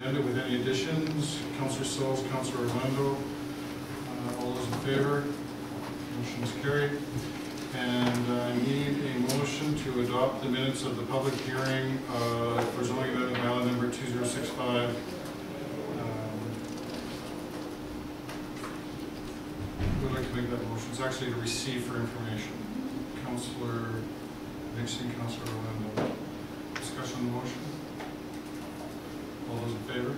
With any additions, Councillor Souls, Councillor Orlando, all those in favor? Motion is carried. And I need a motion to adopt the minutes of the public hearing for zoning amendment bylaw number 2065. Who would like to make that motion? It's actually to receive for information. Councillor Nixon, Councillor Orlando. Discussion on the motion? All those in favor?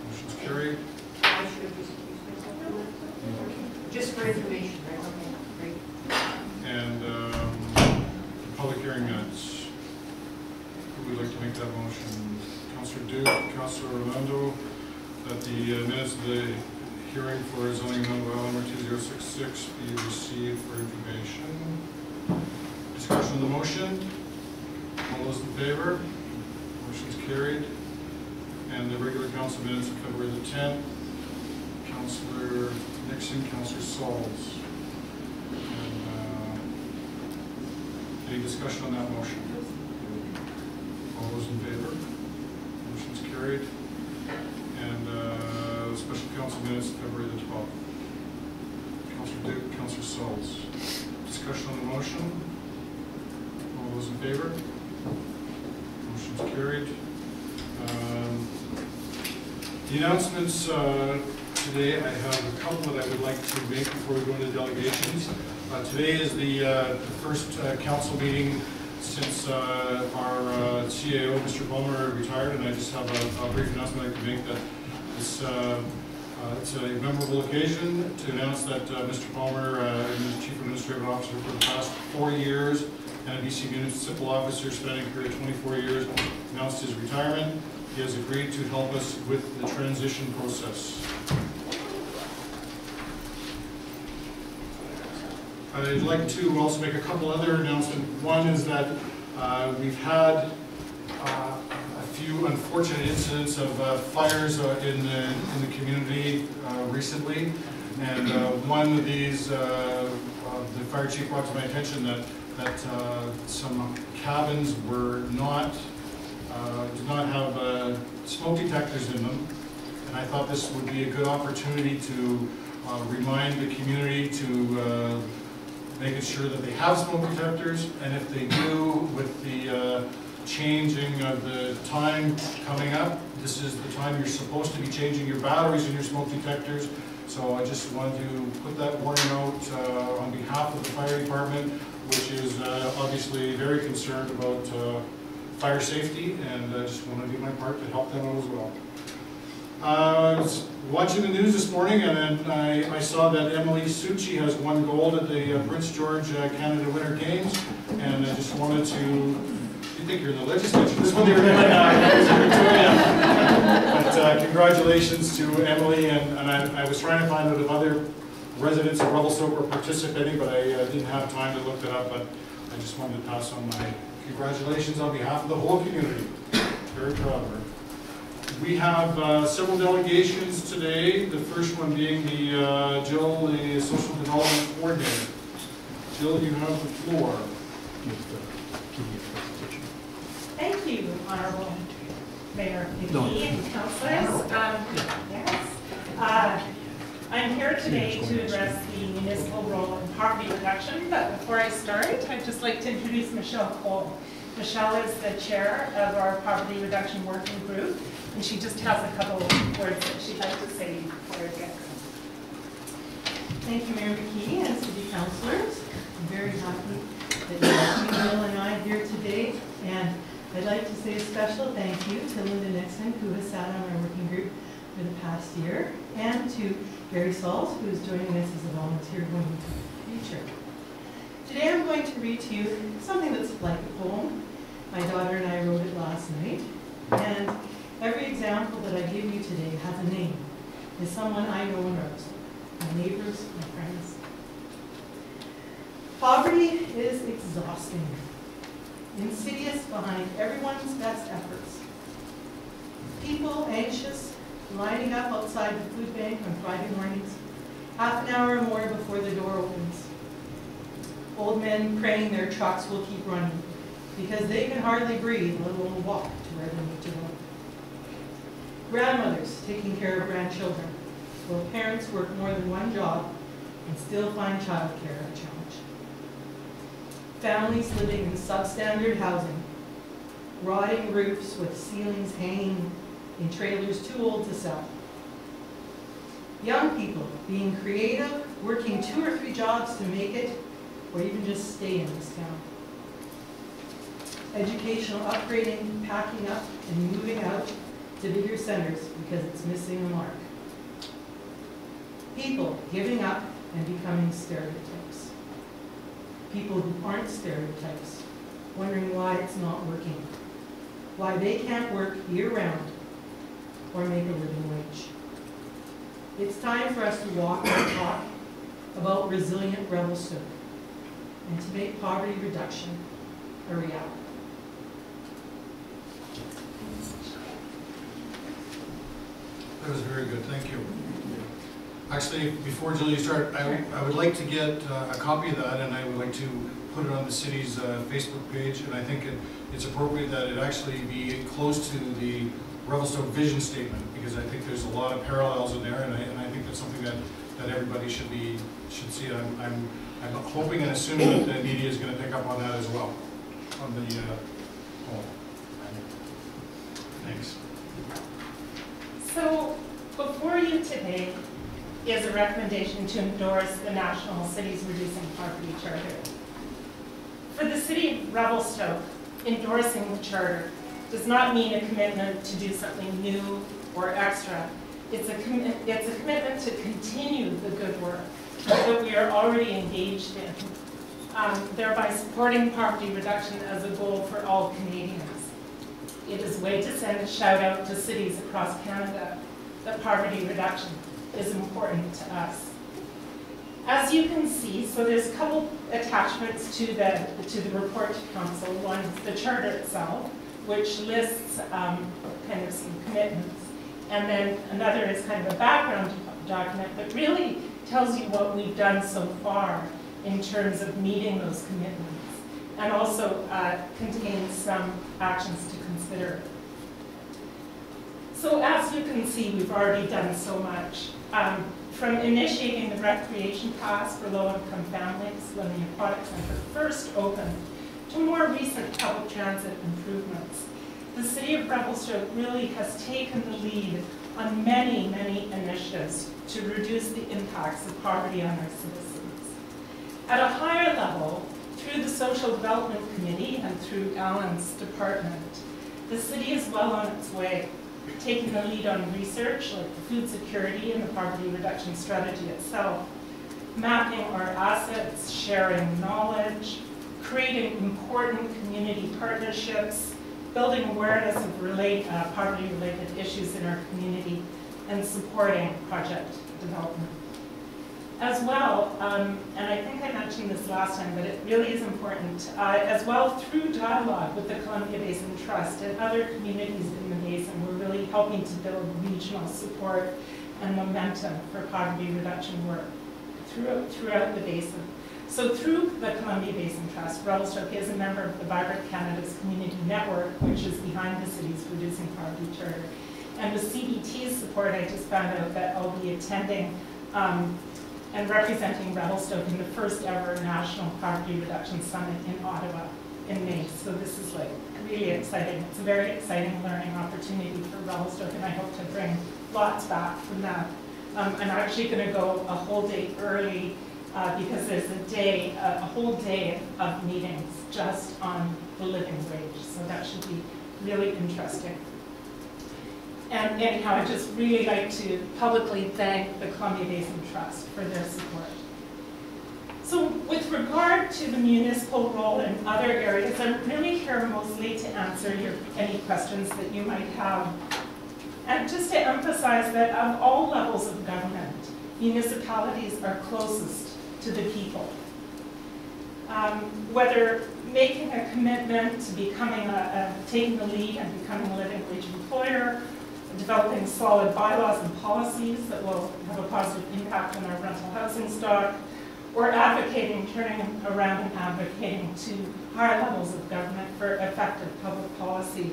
Motion's carried. I should have excused myself from that. Just for information, right? Okay, great. And public hearing minutes. Who would like to make that motion? Councillor Duke, Councillor Orlando, that the minutes of the hearing for zoning amendment bylaw number 2066 be received for information. Discussion on the motion. All those in favor? Motion's carried. And the regular council minutes of February the 10th. Councillor Nixon, Councillor Sauls. And any discussion on that motion? All those in favor? Motion's carried. And special council minutes of February the 12th. Councillor Duke, Councillor Sauls. Discussion on the motion? All those in favor? Motion's carried. The announcements today, I have a couple that I would like to make before we go into delegations. Today is the first council meeting since our CAO, Mr. Palmer, retired, and I just have a brief announcement I'd like to make that this, it's a memorable occasion to announce that Mr. Palmer, Chief Administrative Officer for the past 4 years, and a BC Municipal Officer spending a period of 24 years, announced his retirement. He has agreed to help us with the transition process. I'd like to also make a couple other announcements. One is that we've had a few unfortunate incidents of fires in the community recently, and one of these, the fire chief brought to my attention that some cabins were did not have smoke detectors in them, and I thought this would be a good opportunity to remind the community to making sure that they have smoke detectors, and if they do, with the changing of the time coming up, this is the time you're supposed to be changing your batteries in your smoke detectors. So I just wanted to put that warning out on behalf of the fire department, which is obviously very concerned about fire safety, and I just want to do my part to help them out as well. I was watching the news this morning, and then I saw that Emily Succi has won gold at the Prince George Canada Winter Games, and I just wanted to, you think you're in the legislature, this one you're in Victoria. But congratulations to Emily, and I was trying to find out if other residents of Revelstoke were participating, but I didn't have time to look that up, but I just wanted to pass on my congratulations on behalf of the whole community. Very proud of her. We have several delegations today, the first one being the Jill, the Social Development Coordinator. Jill, you have the floor. Thank you, Honorable Mayor McKee and councillors. Yes. I'm here today to address the municipal role in poverty reduction, but before I start, I'd just like to introduce Michelle Cole. Michelle is the chair of our poverty reduction working group, and she just has a couple of words that she'd like to say before I get going. Thank you, Mayor McKee and city councillors. I'm very happy that you're Bill and I here today, and I'd like to say a special thank you to Linda Nixon, who has sat on our working group for the past year, and to Gary Sauls, who is joining us as a volunteer going into the future. Today I'm going to read to you something that's like a poem. My daughter and I wrote it last night, and every example that I give you today has a name. Is someone I know and represent. My neighbors, my friends. Poverty is exhausting, insidious behind everyone's best efforts. People anxious, lining up outside the food bank on Friday mornings, half an hour or more before the door opens. Old men praying their trucks will keep running because they can hardly breathe, let alone walk to where they need to go. grandmothers taking care of grandchildren, while parents work more than one job and still find childcare a challenge. Families living in substandard housing, rotting roofs with ceilings hanging in trailers too old to sell. Young people being creative, working 2 or 3 jobs to make it, or even just stay in this town. Educational upgrading, packing up, and moving out to bigger centers because it's missing the mark. People giving up and becoming stereotypes. People who aren't stereotypes, wondering why it's not working, why they can't work year-round or make a living wage. It's time for us to walk and talk about resilient Revelstoke and to make poverty reduction a reality. That was very good, thank you. Actually, before Julie starts, I would like to get a copy of that, and I would like to put it on the city's Facebook page, and I think it's appropriate that it actually be close to the Revelstoke vision statement, because I think there's a lot of parallels in there, and I think that's something that everybody should see. I'm hoping and assuming that the media is going to pick up on that as well, on the poll. Thanks. So before you today is a recommendation to endorse the National Cities Reducing Poverty Charter. For the city of Revelstoke, endorsing the charter does not mean a commitment to do something new or extra. It's a commitment to continue the good work that we are already engaged in, thereby supporting poverty reduction as a goal for all Canadians. It is a way to send a shout out to cities across Canada that poverty reduction is important to us. As you can see, so there's a couple attachments to the report to council. One is the charter itself, which lists kind of some commitments. And then another is kind of a background document that really tells you what we've done so far in terms of meeting those commitments, and also contains some actions to consider. So as you can see, we've already done so much. From initiating the recreation pass for low-income families when the aquatic center first opened, to more recent public transit improvements. The city of Revelstoke really has taken the lead on many, many initiatives to reduce the impacts of poverty on our citizens. At a higher level, through the Social Development Committee and through Alan's department, the city is well on its way, taking the lead on research like the food security and the poverty reduction strategy itself, mapping our assets, sharing knowledge, creating important community partnerships, building awareness of poverty-related issues in our community, and supporting project development. As well, and I think I mentioned this last time, but it really is important, as well through dialogue with the Columbia Basin Trust and other communities in the basin, we're really helping to build regional support and momentum for poverty reduction work throughout the basin. So through the Columbia Basin Trust, Revelstoke is a member of the Vibrant Canada's Community Network, which is behind the city's Reducing Poverty Charter. And with CBT's support, I just found out that I'll be attending and representing Revelstoke in the first ever National Poverty Reduction Summit in Ottawa in May. So this is like really exciting. It's a very exciting learning opportunity for Revelstoke, and I hope to bring lots back from that. I'm actually going to go a whole day early because there's a whole day of meetings just on the living wage. So that should be really interesting. And anyhow, I'd just really like to publicly thank the Columbia Basin Trust for their support. So with regard to the municipal role in other areas, I'm really here mostly to answer any questions that you might have. And just to emphasize that of all levels of government, municipalities are closest to the people. Whether making a commitment to becoming taking the lead and becoming a living wage employer, developing solid bylaws and policies that will have a positive impact on our rental housing stock, or turning around and advocating to higher levels of government for effective public policy.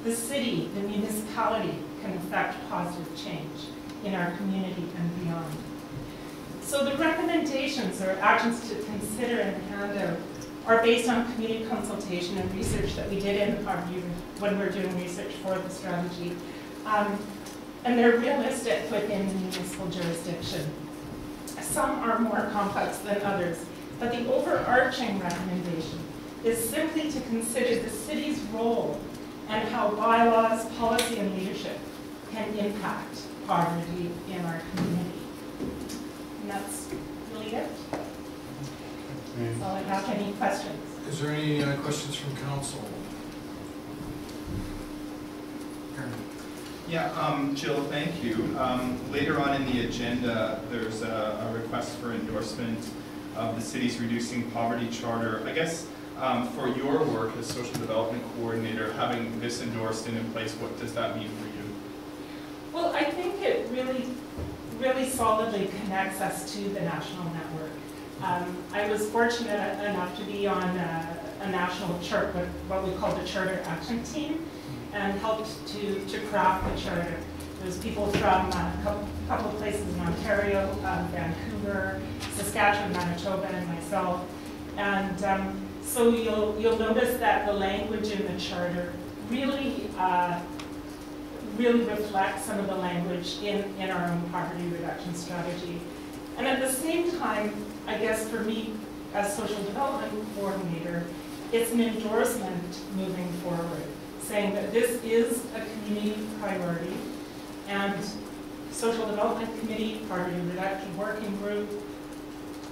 The city, the municipality, can affect positive change in our community and beyond. So the recommendations or actions to consider in the handout are based on community consultation and research that we did in our when we were doing research for the strategy. And they're realistic within the municipal jurisdiction. Some are more complex than others, but the overarching recommendation is simply to consider the city's role and how bylaws, policy, and leadership can impact poverty in our community. And that's really it. That's all I have. Any questions? Is there any questions from council? Yeah, Jill, thank you. Later on in the agenda, there's a request for endorsement of the city's Reducing Poverty Charter. I guess for your work as social development coordinator, having this endorsed and in place, what does that mean for you? Well, I think it really solidly connects us to the national network. I was fortunate enough to be on a national charter, what we call the Charter Action Team, and helped to craft the charter. There's people from a couple of places in Ontario, Vancouver, Saskatchewan, Manitoba, and myself. And so you'll notice that the language in the charter really reflects some of the language in our own poverty reduction strategy. And at the same time, I guess for me as social development coordinator, it's an endorsement moving forward, saying that this is a community priority, and Social Development Committee, Poverty Reduction Working Group,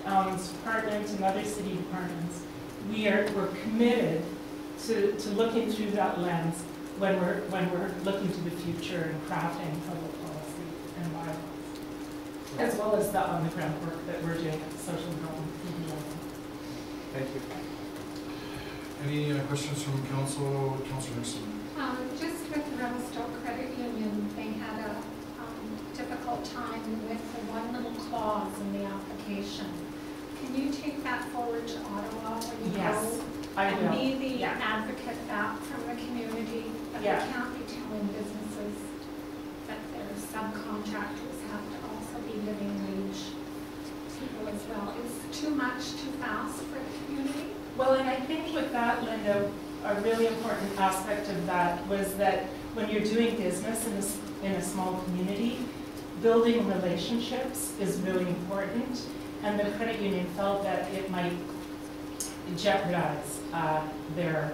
Alan's department, and other city departments, we're committed to looking through that lens when we're looking to the future and crafting public policy and bylaws, as well as the on-the-ground work that we're doing at the Social Development Committee level. Thank you. Any questions from council? Councilor Nixon. Just with the Revelstoke Credit Union, they had a difficult time with the one little clause in the application. Can you take that forward to Ottawa when you Yes, go? I will. And be the Yeah. advocate back from the community, but Yeah. they can't be telling businesses that their subcontractors have to also be living wage people as well. Is too much too fast for the community? Well, and I think with that, Linda, a really important aspect of that was that when you're doing business in a small community, building relationships is really important, and the credit union felt that it might jeopardize their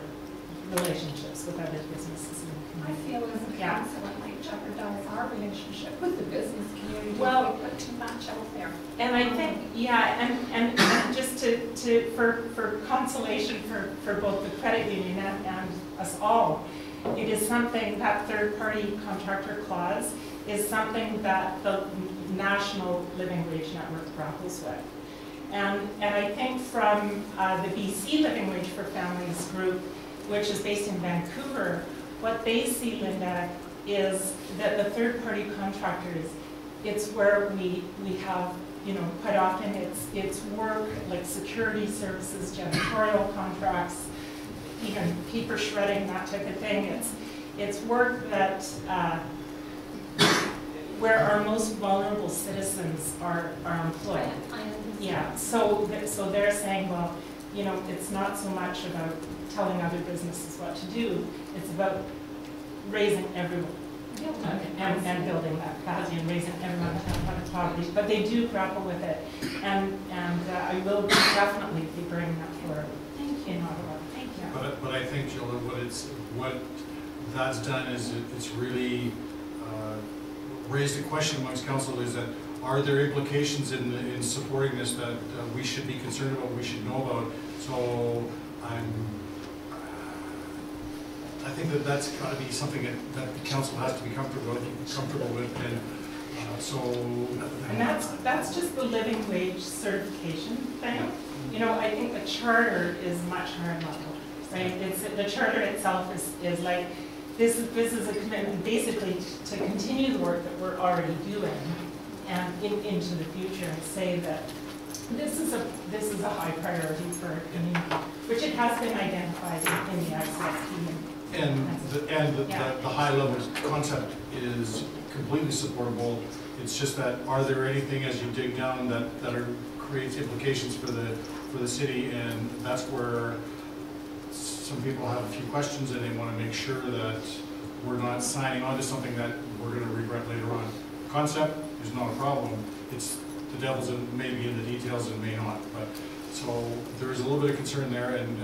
relationships with other businesses in the I community. feel as a Yeah. council it might jeopardize our relationship with the business community Well- if we put too much out there. And I think, yeah, and just for consolation for both the credit union and us all, it is something, that third-party contractor clause is something that the National Living Wage Network grapples with. And I think from the BC Living Wage for Families group, which is based in Vancouver, what they see, Linda, is that the third-party contractors, it's where we have, quite often it's work like security services, janitorial contracts, even paper shredding, that type of thing. It's work that where our most vulnerable citizens are employed. I understand. Yeah, so they're saying, well, it's not so much about telling other businesses what to do, it's about raising everyone and building that capacity and raising everyone out of poverty. But they do grapple with it, and I will definitely be bringing that forward in Ottawa. Thank you. But I think, Jill, what that's done is it's really raised a question amongst council, is that are there implications in supporting this that we should be concerned about, we should know about? So I think that's got to be something that the council has to be comfortable with, and And that's just the living wage certification thing. I think the charter is much higher level, right? The charter itself is like, this is a commitment basically to continue the work that we're already doing and into the future, and say that this is a high priority for our community, which it has been identified in the ICSP The high level concept is completely supportable. It's just that, are there anything as you dig down that creates implications for the city, and that's where some people have a few questions and they want to make sure that we're not signing on to something that we're going to regret later on. Concept is not a problem. It's the devil's maybe in the details and may not. But so there is a little bit of concern there, and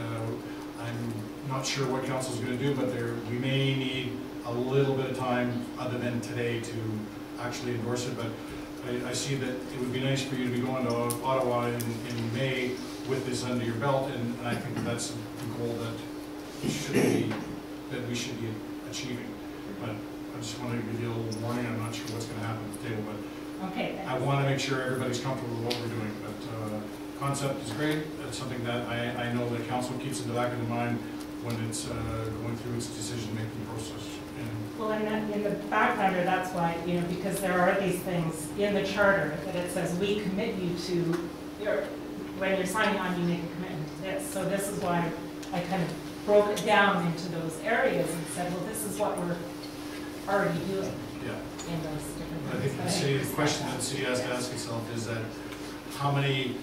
I'm not sure what council's going to do, but we may need a little bit of time other than today to actually endorse it. But I see that it would be nice for you to be going to Ottawa in May with this under your belt, and I think that's the goal that we should be achieving. But I just want to give you a little warning. I'm not sure what's going to happen at the table, but Okay. I want to make sure everybody's comfortable with what we're doing. But concept is great. It's something that I know the council keeps in the back of their mind when it's going through its decision-making process. Well, and in the background, that's why, because there are these things in the charter that it says we commit you to, when you're signing on, you make a commitment to this. So this is why I kind of broke it down into those areas and said, well, this is what we're already doing in those different things. I think the question that the city has to ask itself is that how many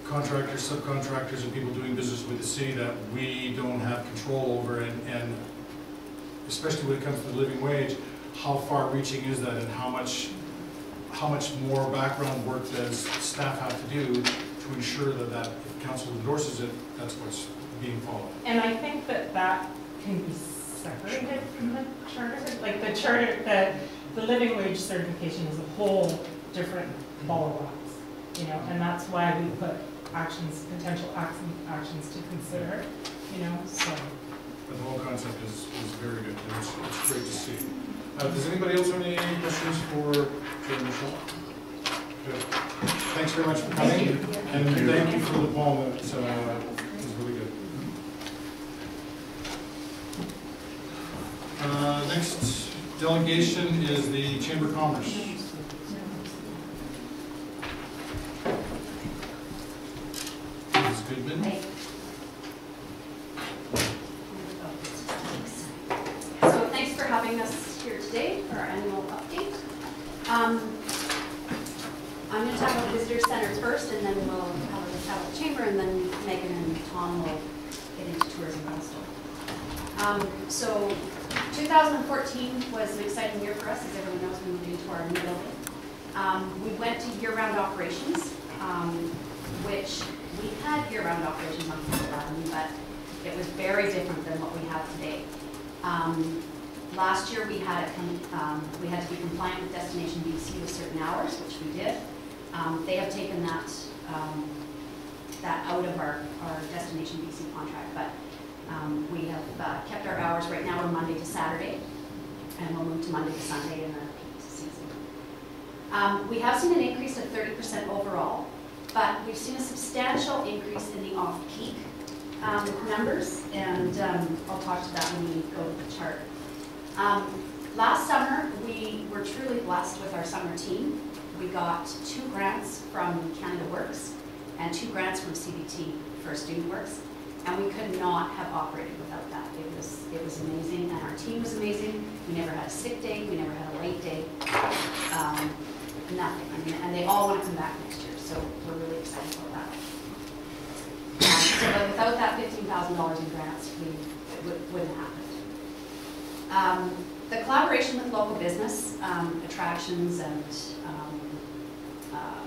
contractors, subcontractors, and people doing business with the city that we don't have control over, and especially when it comes to the living wage, how far-reaching is that, and how much more background work does staff have to do to ensure that if council endorses it, that's what's being followed. And I think that can be separated from the charter. Like the charter, the living wage certification is a whole different ball of wax, and that's why we put potential actions to consider, so. But the whole concept is very good, and it's great to see. Does anybody else have any questions for Michelle? Good. Thanks very much for coming, and thank you for the poem. It was really good. Next delegation is the Chamber of Commerce. Ms. Goodman. So thanks for having us here today for our annual update. I'm going to talk about the Visitor Center first, and then we'll have a chat about the Chamber, and then Megan and Tom will get into tourism also. So 2014 was an exciting year for us, as everyone knows, we moved into our new building. We went to year-round operations, which we had year-round operations on Campbell Avenue, but it was very different than what we have today. Last year we had to be compliant with Destination BC with certain hours, which we did. They have taken that out of our Destination BC contract, but we have kept our hours. Right now we're Monday to Saturday, and we'll move to Monday to Sunday in the peak season. We have seen an increase of 30% overall, but we've seen a substantial increase in the off-peak numbers, and I'll talk to that when we go to the chart. Last summer, we were truly blessed with our summer team. We got 2 grants from Canada Works and 2 grants from CBT for Student Works, and we could not have operated without that. It was amazing, and our team was amazing. We never had a sick day, we never had a late day, nothing. And they all want to come back next year, so we're really excited about that. So without that $15,000 in grants, it wouldn't happen. The collaboration with local business, attractions and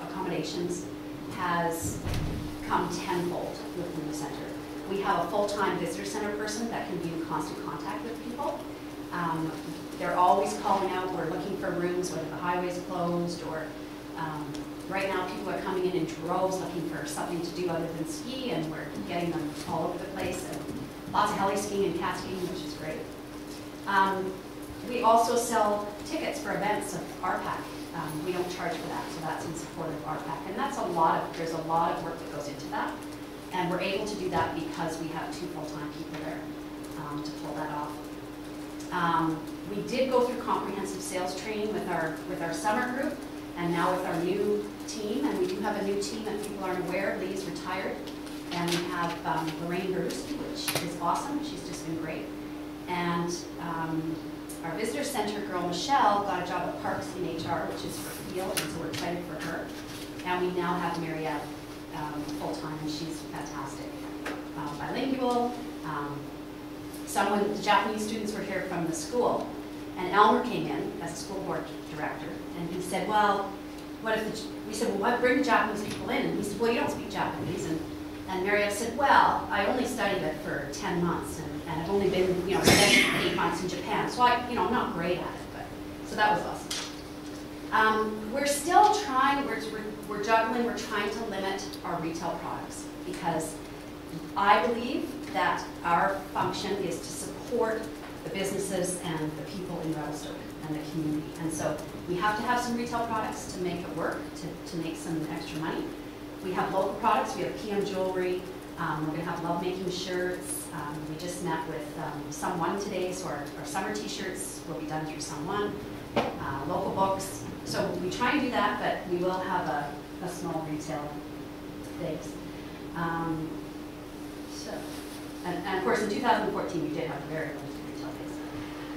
accommodations has come tenfold within the center. We have a full-time visitor center person that can be in constant contact with people. They're always calling out, we're looking for rooms, whether the highway's closed, or right now people are coming in droves looking for something to do other than ski, and we're getting them all over the place, and lots of heli skiing and cat skiing, which is great. We also sell tickets for events of RPAC. We don't charge for that, so that's in support of RPAC. And there's a lot of work that goes into that. And we're able to do that because we have 2 full-time people there to pull that off. We did go through comprehensive sales training with our summer group, and now with our new team. And we do have a new team, if people aren't aware. Lee's retired. And we have Lorraine Bruce, which is awesome. She's just been great. and our visitor center girl, Michelle, got a job at Parks in HR, which is for field, and so we're excited for her. And we now have Mariette full-time, and she's fantastic. Bilingual. The Japanese students were here from the school, and Elmer came in as a school board director, and he said, well, we said, well, bring the Japanese people in, and he said, well, you don't speak Japanese, and Mariette said, well, I only studied it for 10 months, and I've only been, 8 months in Japan, so I'm not great at it, but, so that was awesome. We're still trying, we're juggling, we're trying to limit our retail products, because I believe that our function is to support the businesses and the people in Revelstoke and the community. And so we have to have some retail products to make it work, to make some extra money. We have local products. We have PM jewelry. We're going to have lovemaking shirts. We just met with Someone today, so our summer t-shirts will be done through Someone. Local books. So we try and do that, but we will have a small retail things. And of course, in 2014, we did have a very limited retail base.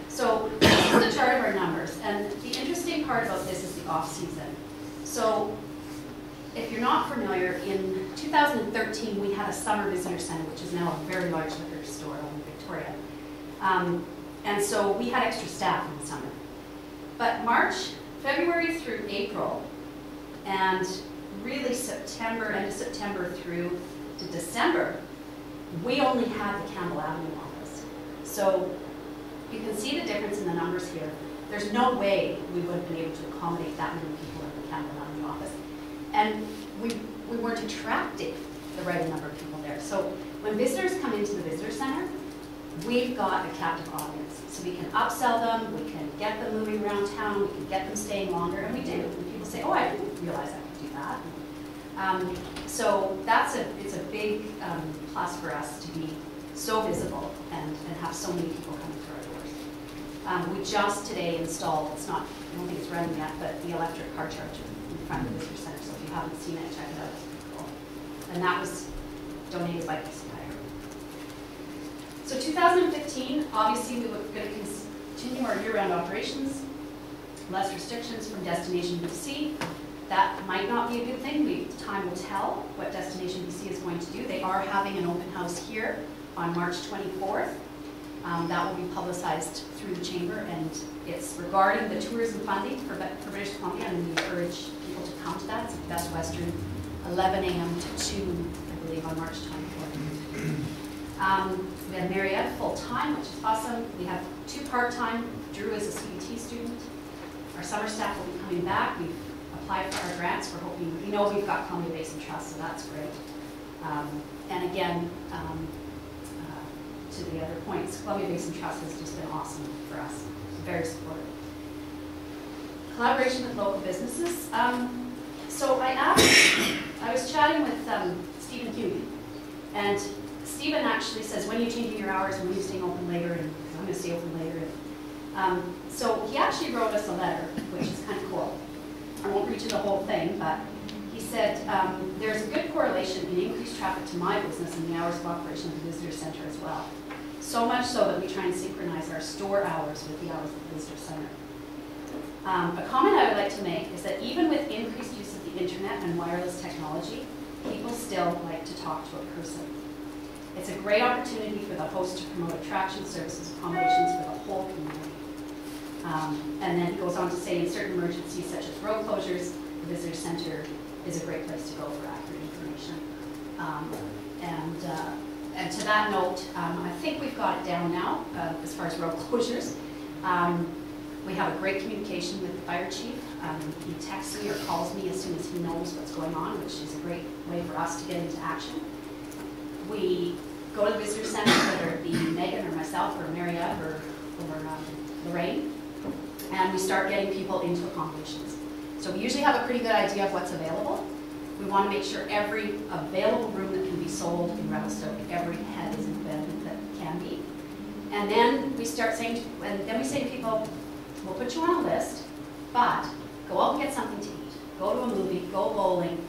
So this is the chart of our numbers. And the interesting part about this is the off-season. So if you're not familiar, in 2013, we had a summer visitor center, which is now a very large liquor store in Victoria. And so we had extra staff in the summer. But February through April, and really end of September through to December, we only had the Campbell Avenue office. So you can see the difference in the numbers here. There's no way we would have been able to accommodate that many people in the Campbell Avenue office. And we weren't attracting the right number of people there. So when visitors come into the visitor center, we've got a captive audience. So we can upsell them, we can get them moving around town, we can get them staying longer, and we do. And people say, oh, I didn't realize I could do that. So it's a big plus for us to be so visible and have so many people coming through our doors. We just today installed, I don't think it's running yet, but the electric car charger in front of the visitor center. So if you haven't seen it, check it out. It's pretty cool. And that was donated by Peace Fire. So 2015, obviously we were going to continue our year-round operations, less restrictions from Destination BC. That might not be a good thing. Time will tell what Destination BC is going to do. They are having an open house here on March 24th. That will be publicized through the chamber, and it's regarding the tourism funding for British Columbia, and we encourage people to come to that. It's Best Western, 11 a.m. to 2, I believe, on March 24th. We have Mariette full-time, which is awesome. We have 2 part-time. Drew is a CBT student. Our summer staff will be coming back. We've applied for our grants. We're hoping, we know we've got Columbia Basin Trust, so that's great. And again, to the other points, Columbia Basin Trust has just been awesome for us. Very supportive. Collaboration with local businesses. So I was chatting with Stephen Hume, and Stephen actually says, when are you changing your hours, when are you staying open later, and I'm going to stay open later. So he actually wrote us a letter, which is kind of cool. I won't read you the whole thing, but he said, there's a good correlation in increased traffic to my business and the hours of operation of the visitor center as well. So much so that we try and synchronize our store hours with the hours of the visitor center. A comment I would like to make is that even with increased use of the internet and wireless technology, people still like to talk to a person. It's a great opportunity for the host to promote attraction services, accommodations for the whole community. And then he goes on to say, in certain emergencies such as road closures, the visitor center is a great place to go for accurate information. And to that note, I think we've got it down now as far as road closures. We have a great communication with the fire chief. He texts me or calls me as soon as he knows what's going on, which is a great way for us to get into action. We go to the visitor center, whether it be Megan or myself or Mariette or Lorraine, and we start getting people into accommodations. So we usually have a pretty good idea of what's available. We want to make sure every available room that can be sold in Revelstoke, every head is invented that can be. And then we start saying, we say to people, we'll put you on a list, but go out and get something to eat. Go to a movie, go bowling,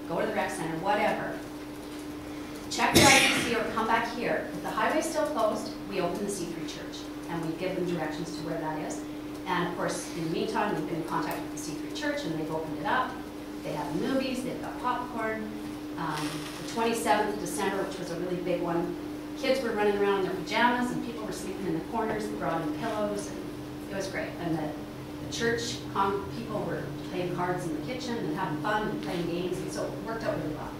go to the rec center, whatever. check the ITC or come back here. If the highway's still closed, we open the C3 church and we give them directions to where that is. And of course, in the meantime, we've been in contact with the C3 church and they've opened it up. They have movies, they've got popcorn. The 27th of December, which was a really big one, kids were running around in their pajamas and people were sleeping in the corners. They brought in pillows and it was great. And the church people were playing cards in the kitchen and having fun and playing games, and so it worked out really well.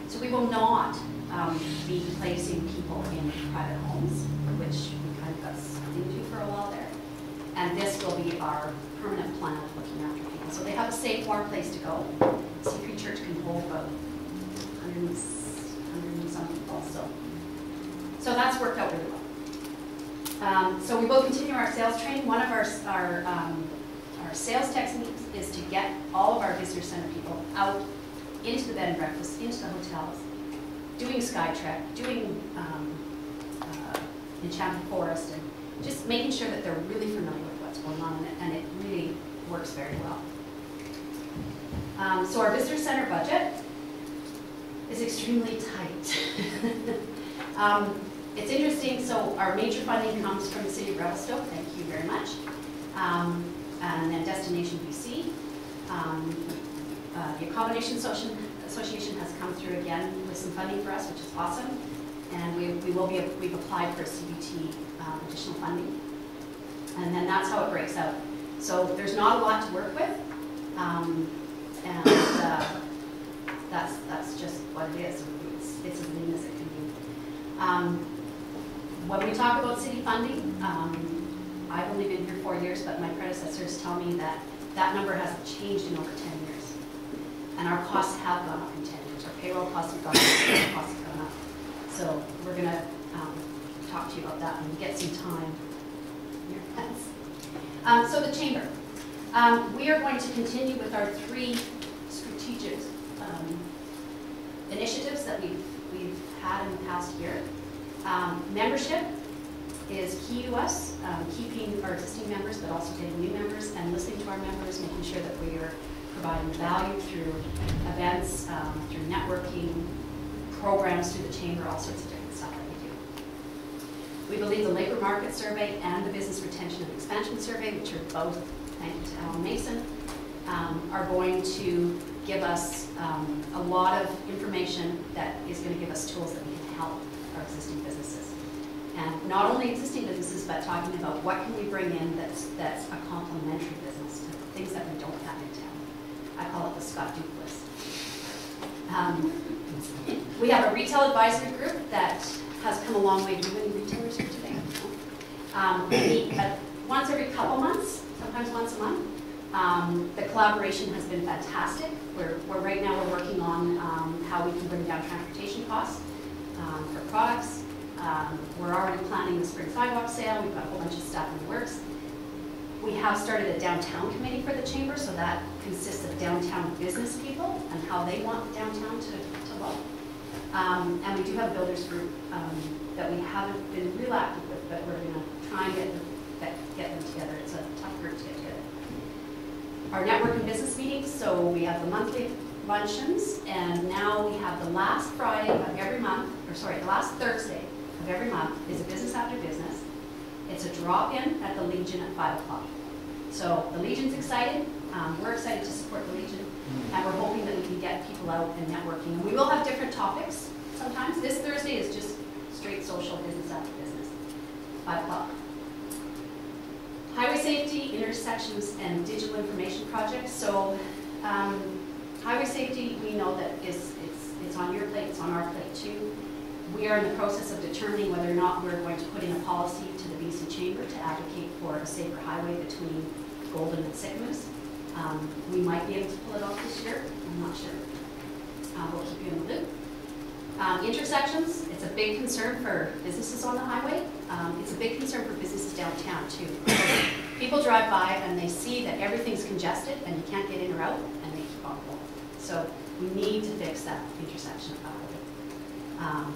So we will not be placing people in private homes, which we kind of got stuck into for a while there. And this will be our permanent plan of looking after people. So they have a safe, warm place to go. C3 Church can hold about 100 and some people. So that's worked out really well. So we will continue our sales training. One of our sales techniques is to get all of our visitor center people out into the bed and breakfast, into the hotels, doing Skytrek, doing Enchanted Forest, and just making sure that they're really familiar with what's going on, and it really works very well. So our visitor center budget is extremely tight. It's interesting, so our major funding comes from the City of Revelstoke, thank you very much, and then Destination BC. The Accommodation Association has come through again with some funding for us, which is awesome, and we've applied for CBT additional funding, and then that's how it breaks out. So there's not a lot to work with, and that's just what it is. It's as lean as it can be. When we talk about city funding, I've only been here 4 years, but my predecessors tell me that that number hasn't changed in over 10 years. And our costs have gone up in 10 years. Our payroll costs have gone up, our costs have gone up. So we're going to talk to you about that when we get some time in your heads. So the chamber. We are going to continue with our 3 strategic initiatives that we've had in the past year. Membership is key to us, keeping our existing members, but also getting new members and listening to our members, making sure that we are providing value through events, through networking, programs through the chamber, all sorts of different stuff that we do. We believe the labor market survey and the business retention and expansion survey, which are both, thank you to Alan Mason, are going to give us a lot of information that is going to give us tools that we can help our existing businesses. And not only existing businesses, but talking about what can we bring in that's a complementary business to things that we don't have in town. I call it the Scott Duke list. We have a retail advisory group that has come a long way. Do you have any retailers here today? We meet once every couple months, sometimes once a month. The collaboration has been fantastic. Right now we're working on how we can bring down transportation costs for products. We're already planning the spring sidewalk sale. We've got a whole bunch of stuff in the works. We have started a downtown committee for the chamber, so that consists of downtown business people and how they want the downtown to look. And we do have a builders group that we haven't been real active with, but we're going to try and get them together. It's a tough group to get together. Our networking business meetings, so we have the monthly luncheons, and now we have the last Friday of every month, the last Thursday of every month is a business after business. It's a drop-in at the Legion at 5 o'clock. So the Legion's excited. We're excited to support the Legion, and we're hoping that we can get people out and networking. And we will have different topics sometimes. This Thursday is just straight social business after business, 5 o'clock. Highway safety, intersections, and digital information projects. So highway safety, we know that it's on your plate, it's on our plate too. We are in the process of determining whether or not we're going to put in a policy to the BC Chamber to advocate for a safer highway between Golden and Sycamoose. We might be able to pull it off this year, I'm not sure. We'll keep you in the loop. Intersections, it's a big concern for businesses on the highway. It's a big concern for businesses downtown too. People drive by and they see that everything's congested and you can't get in or out, and they keep on going. So we need to fix that intersection of highway.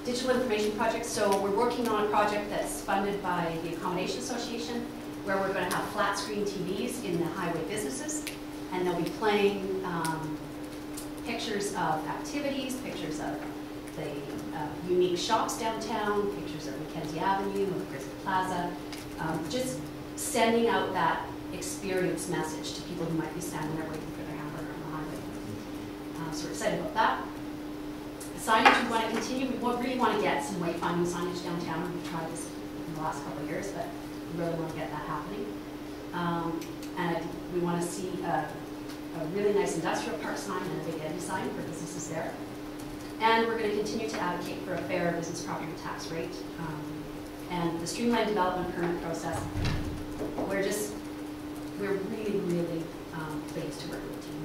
Digital information projects, so we're working on a project that's funded by the Accommodation Association, where we're going to have flat screen TVs in the highway businesses, and they'll be playing pictures of activities, pictures of the unique shops downtown, pictures of Mackenzie Avenue, of Grizzly Plaza, just sending out that experience message to people who might be standing there waiting for their hamburger on the highway. So we're excited about that. Signage, we want to continue. We really want to get some wayfinding signage downtown. We've tried this in the last couple of years, but we really want to get that happening. And we want to see a really nice industrial park sign and a big Eddie sign for businesses there. And we're going to continue to advocate for a fair business property tax rate. And the streamlined development permit process, we're really, really pleased to work with the team.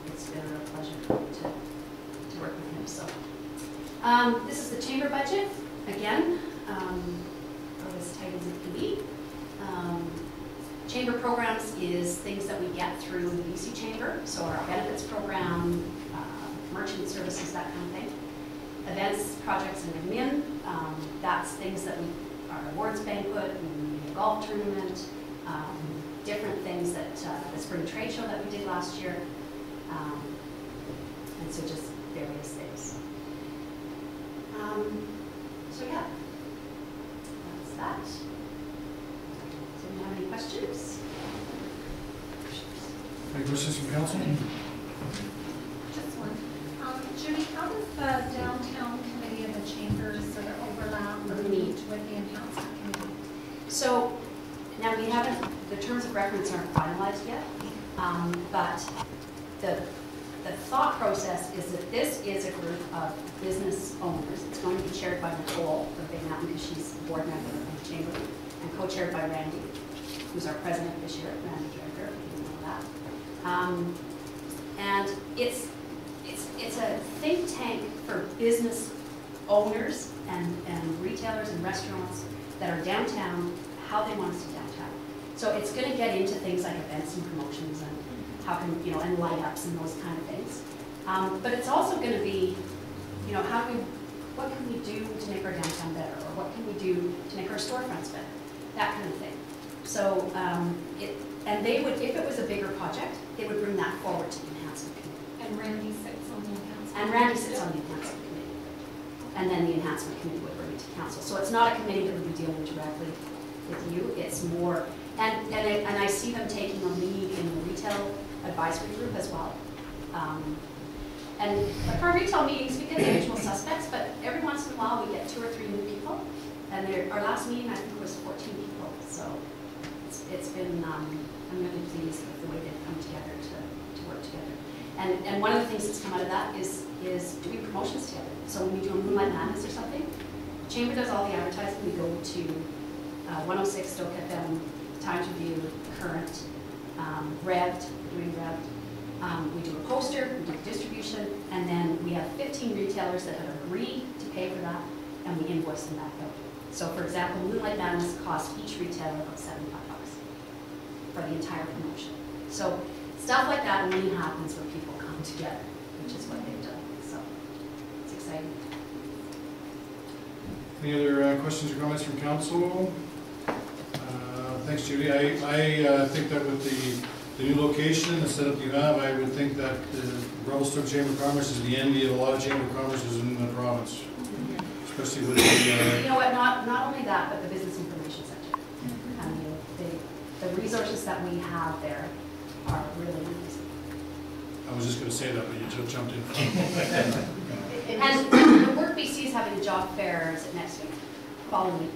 It's been a real pleasure to work with him. So this is the chamber budget. Again, probably as tight as it can be. Chamber programs is things that we get through the BC Chamber, so our benefits program, merchant services, that kind of thing. Events, projects, and admin, that's things that our awards banquet, and the golf tournament, different things that the spring trade show that we did last year, and so just various things. So yeah, that's that. Do you have any questions? Any questions from council? Just one. Judy, how does the downtown committee of the chambers sort of overlap or meet with the enhancement committee? So now we haven't, the terms of reference aren't finalized yet, but the thought process is that this is a group of business owners. It's going to be chaired by Nicole from Big Mountain because she's a board member of the chamber, and co-chaired by Randy, who's our president this year, Randy Director, if you know that. And it's a think tank for business owners and retailers and restaurants that are downtown, how they want to see downtown. So it's going to get into things like events and promotions and how can, and light ups and those kind of things. But it's also going to be, what can we do to make our downtown better, or what can we do to make our storefronts better, that kind of thing. So and they would, if it was a bigger project, they would bring that forward to the enhancement committee. And Randy sits on the enhancement. And Randy sits on the enhancement committee. And then the enhancement committee would bring it to council. So it's not a committee that would be dealing directly with you. It's more, and I see them taking a lead in the retail advisory group as well. And like our retail meetings, we get the usual suspects, but every once in a while we get 2 or 3 new people. And our last meeting, I think, was 14 people. So it's been, I'm really pleased with the way they've come together to work together. And one of the things that's come out of that is doing promotions together. So when we do a Moonlight Madness or something, the chamber does all the advertising. We go to 106 Stoke FM, Times Review, Current, Revd, doing Revd. We do a poster, we do distribution, and then we have 15 retailers that have agreed to pay for that, and we invoice them back out. So for example, Moonlight Madness cost each retailer about $75 for the entire promotion. So stuff like that only happens when people come together, which is what they've done. So it's exciting. Any other questions or comments from council? Thanks, Judy. I think that with the new location and the setup you have, I would think that the Revelstoke Chamber of Commerce is the envy of a lot of Chamber of Commerces in the province. Especially with the... You know what, not only that, but the Business Information Center. I mean, the resources that we have there are really amazing. I was just going to say that, but you jumped in. And the Work BC is having a job fair next week, following week.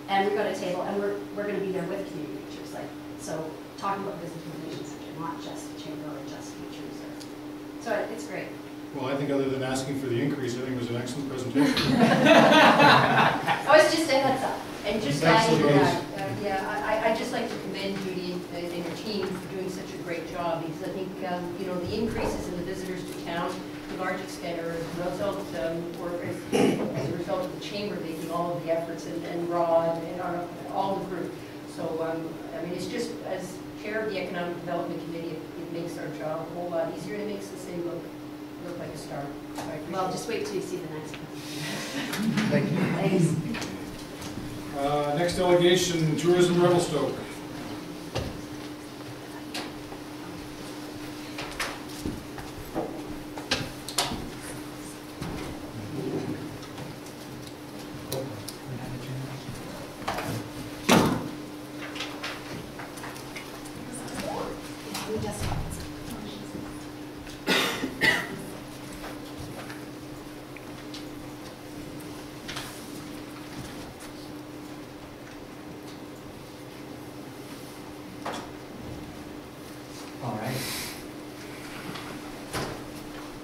And we've got a table, and we're going to be there with community features, so talking about Business Information Center, not just the chamber or just features. So it's great. Well, I think other than asking for the increase, I think it was an excellent presentation. Oh, it's just a heads up. And just Thanks, adding to Louise. that, I'd just like to commend Judy and your team for doing such a great job, because I think, the increases in the visitors to town, to a large extent, are as a result, as a result of the chamber making all of the efforts, and Rod, and all the group. So, it's just, as chair of the Economic Development Committee, it makes our job a whole lot easier, and it makes the city look like a star. So I appreciate Well, it. just wait till you see the next one. Thank you. Thanks. Next delegation, Tourism Revelstoke.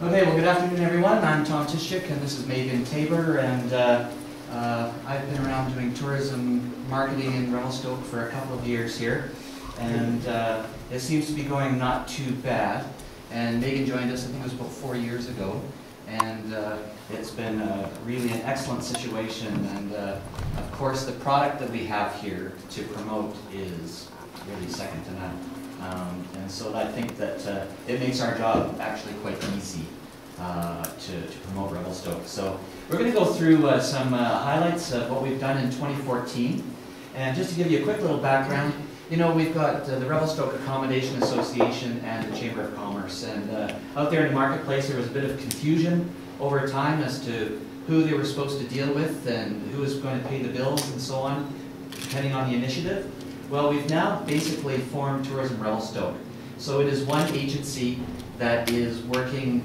Okay, well, good afternoon, everyone. I'm Tom Tischik, and this is Megan Tabor, and I've been around doing tourism marketing in Revelstoke for a couple of years here, and it seems to be going not too bad. And Megan joined us, I think it was about 4 years ago, and it's been really an excellent situation. And of course, the product that we have here to promote is really second to none. And so I think that it makes our job actually quite easy to promote Revelstoke. So we're going to go through some highlights of what we've done in 2014. And just to give you a quick little background, you know, we've got the Revelstoke Accommodation Association and the Chamber of Commerce. And out there in the marketplace, there was a bit of confusion over time as to who they were supposed to deal with and who was going to pay the bills and so on, depending on the initiative. Well, we've now basically formed Tourism Revelstoke. So it is one agency that is working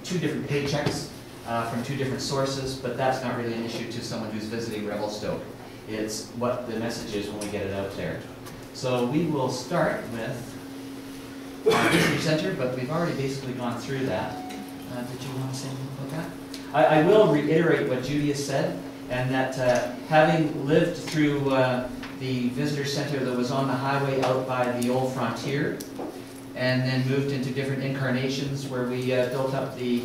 2 different paychecks from 2 different sources, but that's not really an issue to someone who's visiting Revelstoke. It's what the message is when we get it out there. So we will start with the Visitor Center, but we've already basically gone through that. Did you want to say anything about that? I will reiterate what Judy has said, and that having lived through the visitor center that was on the highway out by the old Frontier, and then moved into different incarnations where we built up the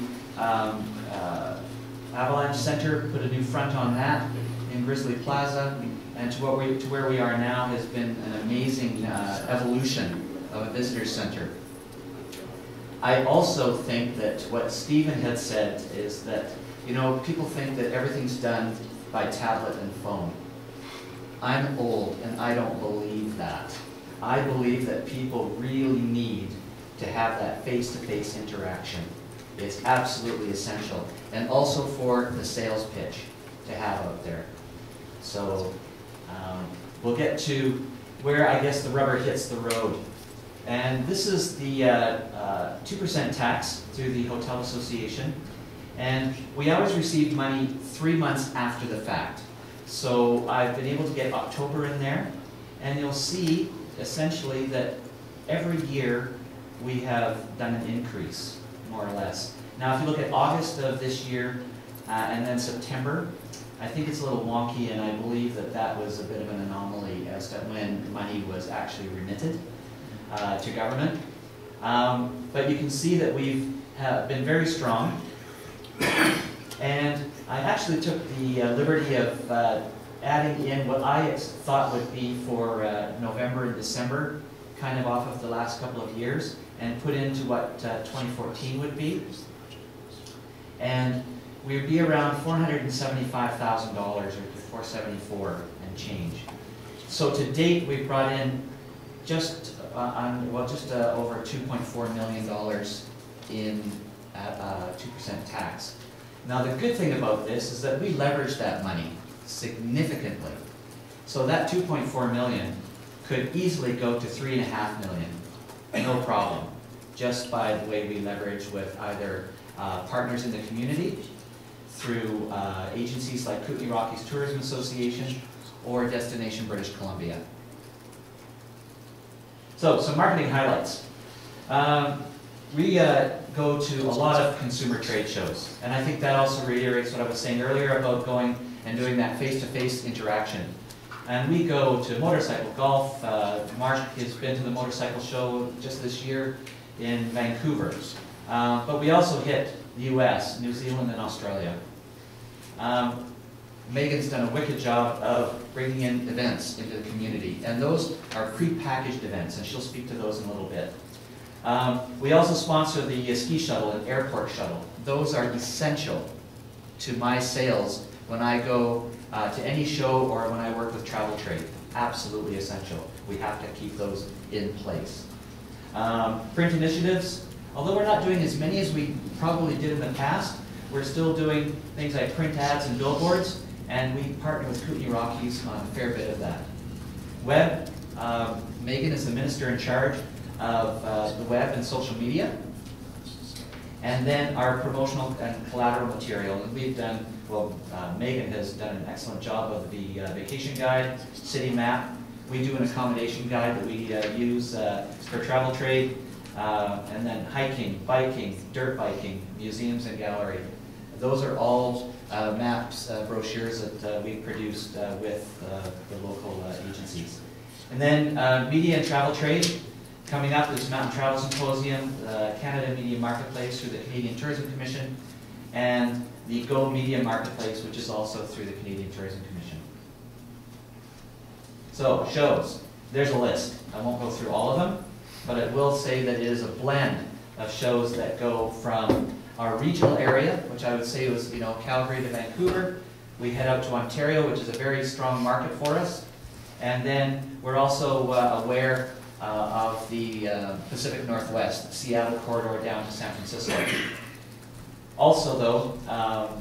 Avalanche Center, put a new front on that in Grizzly Plaza, and to where we are now has been an amazing evolution of a visitor center. I also think that what Stephen had said is that, you know, people think that everything's done by tablet and phone. I'm old and I don't believe that. I believe that people really need to have that face-to-face interaction. It's absolutely essential. And also for the sales pitch to have out there. So we'll get to where I guess the rubber hits the road. And this is the 2% tax through the Hotel Association. And we always receive money 3 months after the fact. So I've been able to get October in there, and you'll see essentially that every year we have done an increase, more or less. Now if you look at August of this year and then September, I think it's a little wonky, and I believe that that was a bit of an anomaly as to when money was actually remitted to government. But you can see that we've been very strong. And I actually took the liberty of adding in what I thought would be for November and December, kind of off of the last couple of years, and put into what 2014 would be. And we would be around $475,000, or $474 and change. So to date, we've brought in just over $2.4 million in 2% tax. Now the good thing about this is that we leveraged that money significantly. So that 2.4 million could easily go to 3.5 million, no problem, just by the way we leverage with either partners in the community, through agencies like Kootenay Rockies Tourism Association, or Destination British Columbia. So some marketing highlights. We go to a lot of consumer trade shows, and I think that also reiterates what I was saying earlier about going and doing that face-to-face interaction. And we go to motorcycle golf. Mark has been to the motorcycle show just this year in Vancouver. But we also hit the US, New Zealand, and Australia. Megan's done a wicked job of bringing in events into the community, and those are pre-packaged events, and she'll speak to those in a little bit. We also sponsor the ski shuttle and airport shuttle. Those are essential to my sales when I go to any show or when I work with travel trade. Absolutely essential. We have to keep those in place. Print initiatives, although we're not doing as many as we probably did in the past, we're still doing things like print ads and billboards, and we partner with Kootenay Rockies on a fair bit of that. Web, Megan is the minister in charge of the web and social media. And then our promotional and collateral material. And we've done, well, Megan has done an excellent job of the vacation guide, city map. We do an accommodation guide that we use for travel trade. And then hiking, biking, dirt biking, museums and gallery. Those are all maps, brochures that we've produced with the local agencies. And then media and travel trade. Coming up is Mountain Travel Symposium, Canada Media Marketplace through the Canadian Tourism Commission, and the Go Media Marketplace, which is also through the Canadian Tourism Commission. So, shows. There's a list. I won't go through all of them, but I will say that it is a blend of shows that go from our regional area, which I would say was, Calgary to Vancouver. We head out to Ontario, which is a very strong market for us. And then we're also aware of the Pacific Northwest, Seattle corridor down to San Francisco. Also, though,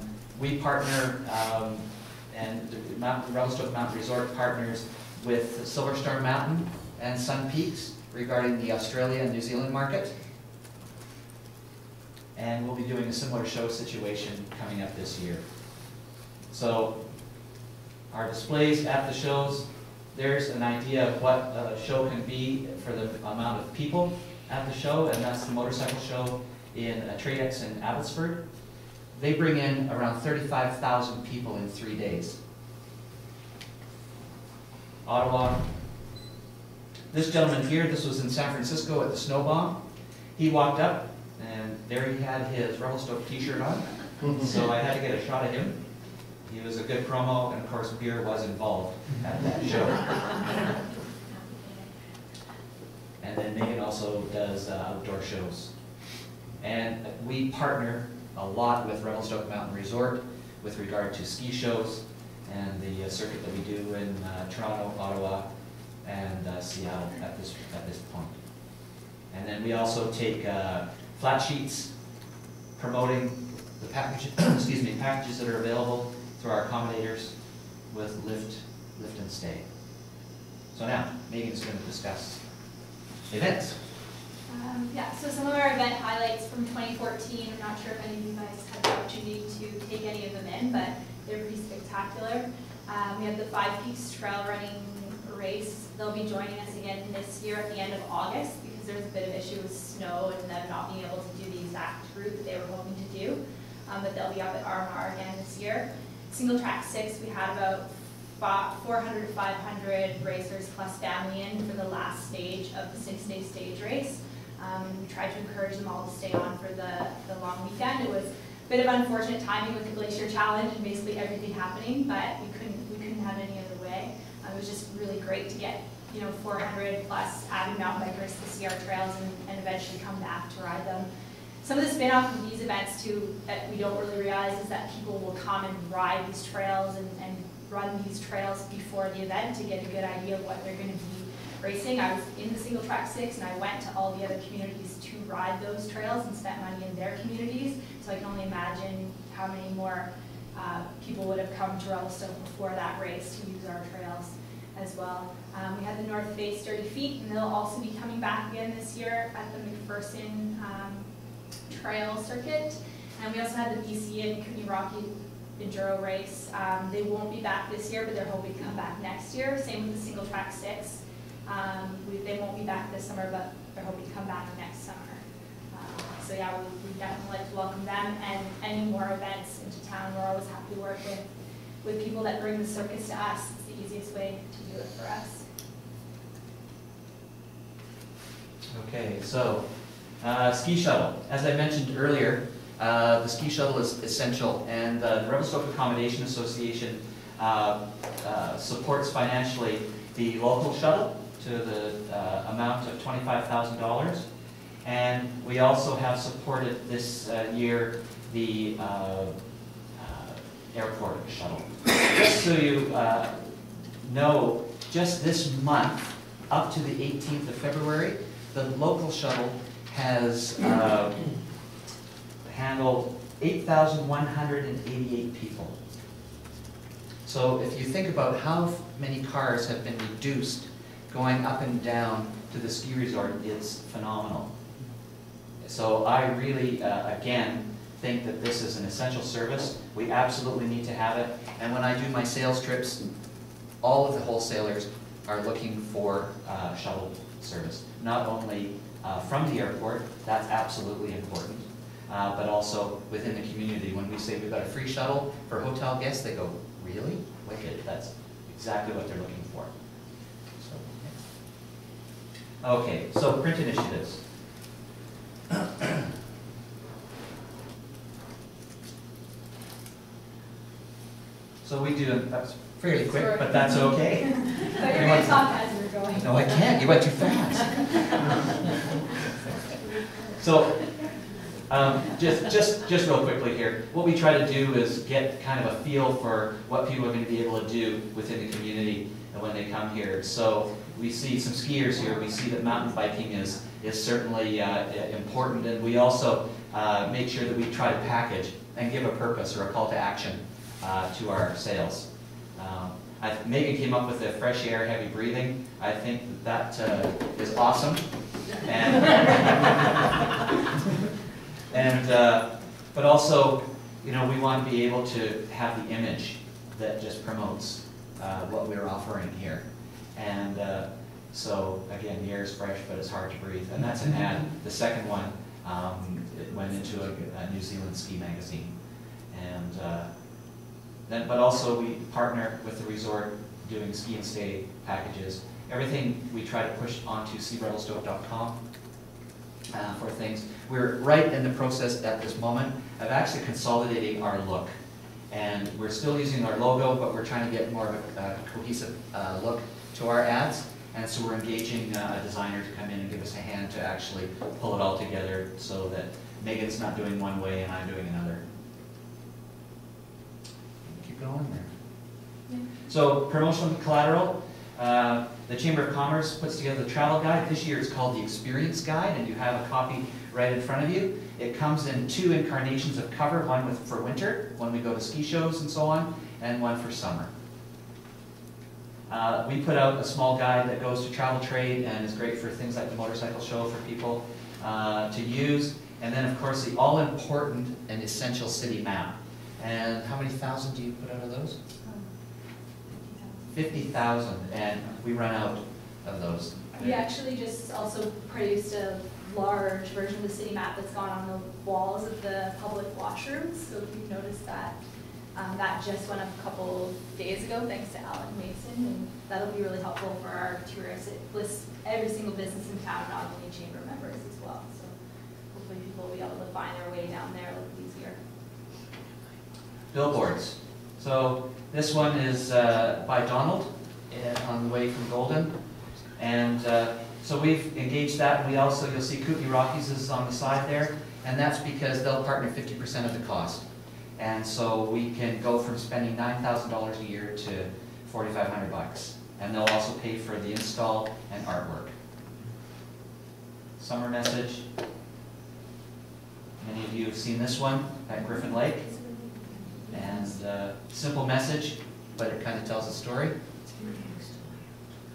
we partner, and the Revelstoke Mountain Resort partners with Silverstone Mountain and Sun Peaks regarding the Australia and New Zealand market. And we'll be doing a similar show situation coming up this year. So, our displays at the shows, there's an idea of what a show can be for the amount of people at the show, and that's the motorcycle show in Tradex in Abbotsford. They bring in around 35,000 people in 3 days. Ottawa. This gentleman here, this was in San Francisco at the Snow Bomb. He walked up, and there he had his Revelstoke t-shirt on, so I had to get a shot of him. He was a good promo, and of course beer was involved at that show. And then Megan also does outdoor shows. And we partner a lot with Revelstoke Mountain Resort with regard to ski shows and the circuit that we do in Toronto, Ottawa, and Seattle at this point. And then we also take flat sheets promoting the package, packages that are available through our accommodators with lift and stay. So now, Megan's going to discuss events. Yeah, so some of our event highlights from 2014, I'm not sure if any of you guys had the opportunity to take any of them in, but they're pretty spectacular. We have the Five Peaks Trail Running Race. They'll be joining us again this year at the end of August because there's a bit of issue with snow and them not being able to do the exact route that they were hoping to do. But they'll be up at R&R again this year. Single track 6, we had about 400 to 500 racers plus family in for the last stage of the 6-day stage race. We tried to encourage them all to stay on for the long weekend. It was a bit of unfortunate timing with the Glacier Challenge and basically everything happening, but we couldn't have it any other way. It was just really great to get 400 plus avid mountain bikers to see our trails and eventually come back to ride them. Some of the spin-off of these events too that we don't really realize is that people will come and ride these trails and run these trails before the event to get a good idea of what they're going to be racing. I was in the single track 6 and I went to all the other communities to ride those trails and spent money in their communities. So I can only imagine how many more people would have come to Revelstoke before that race to use our trails as well. We had the North Face 30 Feet, and they'll also be coming back again this year at the McPherson Trail Circuit. And we also had the BC and Cooney Rocky Enduro Race. They won't be back this year, but they're hoping to come back next year. Same with the single track 6. They won't be back this summer, but they're hoping to come back next summer. So yeah, we definitely like to welcome them and any more events into town. We're always happy to work with people that bring the circus to us. It's the easiest way to do it for us. Okay, so ski shuttle. As I mentioned earlier, the ski shuttle is essential, and the Revelstoke Accommodation Association supports financially the local shuttle to the amount of $25,000. And we also have supported this year the airport shuttle. Just so you know, just this month, up to the 18th of February, the local shuttle has handled 8,188 people. So if you think about how many cars have been reduced going up and down to the ski resort, it's phenomenal. So I really, again, think that this is an essential service. We absolutely need to have it. And when I do my sales trips, all of the wholesalers are looking for shuttle service. Not only from the airport. That's absolutely important. But also within the community. When we say we've got a free shuttle for hotel guests, they go, really? Wicked. That's exactly what they're looking for. So, next. Okay, so print initiatives. So we do, that's fairly quick, Sorry. but that's okay. But you're going to talk as we're going. No, I can't. You went too fast. So, just real quickly here, what we try to do is get kind of a feel for what people are going to be able to do within the community when they come here. So we see some skiers here. We see that mountain biking is certainly important, and we also make sure that we try to package and give a purpose or a call to action to our sales. Megan came up with the fresh air, heavy breathing. I think that is awesome. But also, you know, we want to be able to have the image that just promotes what we're offering here. And so, again, the air is fresh, but it's hard to breathe. And that's an ad. The second one, it went into a New Zealand ski magazine. And but also we partner with the resort doing ski and stay packages. Everything we try to push onto crevelstoke.com for things. We're right in the process at this moment of actually consolidating our look. And we're still using our logo, but we're trying to get more of a cohesive look to our ads. And so we're engaging a designer to come in and give us a hand to actually pull it all together so that Megan's not doing one way and I'm doing another. Keep going there. Yeah. So promotional collateral. The Chamber of Commerce puts together the travel guide. This year it's called the Experience Guide, and you have a copy right in front of you. It comes in 2 incarnations of cover, one for winter, when we go to ski shows and so on, and one for summer. We put out a small guide that goes to travel trade and is great for things like the motorcycle show for people to use. And then, of course, the all-important and essential city map. And how many thousand do you put out of those? 50,000, and we run out of those. We actually just also produced a large version of the city map that's gone on the walls of the public washrooms. So if you've noticed that, that just went up a couple days ago thanks to Alan Mason, and that'll be really helpful for our tourists. It lists every single business in town, not only chamber members as well. So hopefully people will be able to find their way down there a little easier. Billboards. So this one is by Donald on the way from Golden. And so we've engaged that, and we also, you'll see Kootenai Rockies is on the side there, and that's because they'll partner 50% of the cost. And so we can go from spending $9,000 a year to $4,500. And they'll also pay for the install and artwork. Summer message. Many of you have seen this one at Griffin Lake. And simple message, but it kind of tells a story.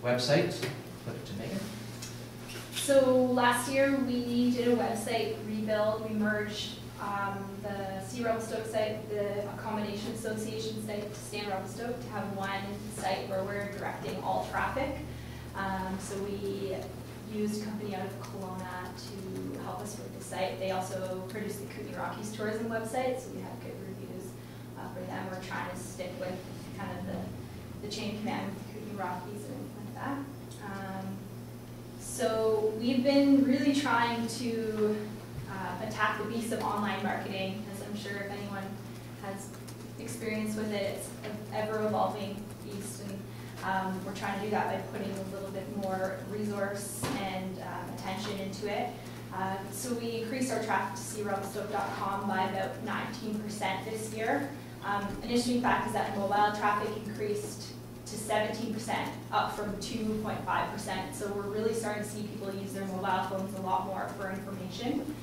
Website, put it to Megan. So last year we did a website rebuild. We merged the Revelstoke site, the Accommodation Association site to stay in Revelstoke to have one site where we're directing all traffic. So we used a company out of Kelowna to help us with the site. They also produced the Kootenai Rockies tourism website, so we had good reviews for them. We're trying to stick with kind of the chain of command with the Kootenai Rockies and everything like that. So we've been really trying to attack the beast of online marketing, as I'm sure if anyone has experience with it, it's an ever-evolving beast, and we're trying to do that by putting a little bit more resource and attention into it. So we increased our traffic to crevelstoke.com by about 19% this year. An interesting fact is that mobile traffic increased to 17%, up from 2.5%. So we're really starting to see people use their mobile phones a lot more for information.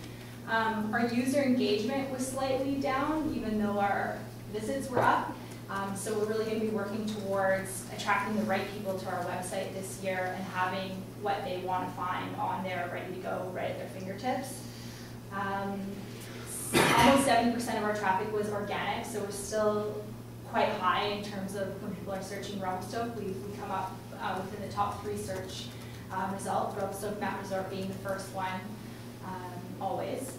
Our user engagement was slightly down, even though our visits were up. So we're really going to be working towards attracting the right people to our website this year and having what they want to find on there ready to go, right at their fingertips. Almost 70% of our traffic was organic, so we're still quite high in terms of when people are searching Revelstoke. We come up within the top 3 search result, Revelstoke Mountain Resort being the first one, always.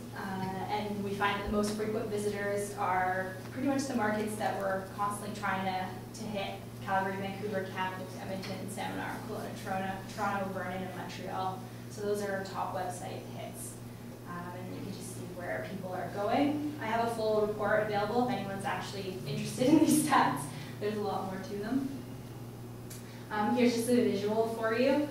And we find that the most frequent visitors are pretty much the markets that we're constantly trying to hit: Calgary, Vancouver, Kamloops, Edmonton, Salmon, Kelowna, Toronto, Vernon, and Montreal. So those are our top website hits. And you can just see where people are going. I have a full report available if anyone's actually interested in these stats. There's a lot more to them. Here's just a visual for you.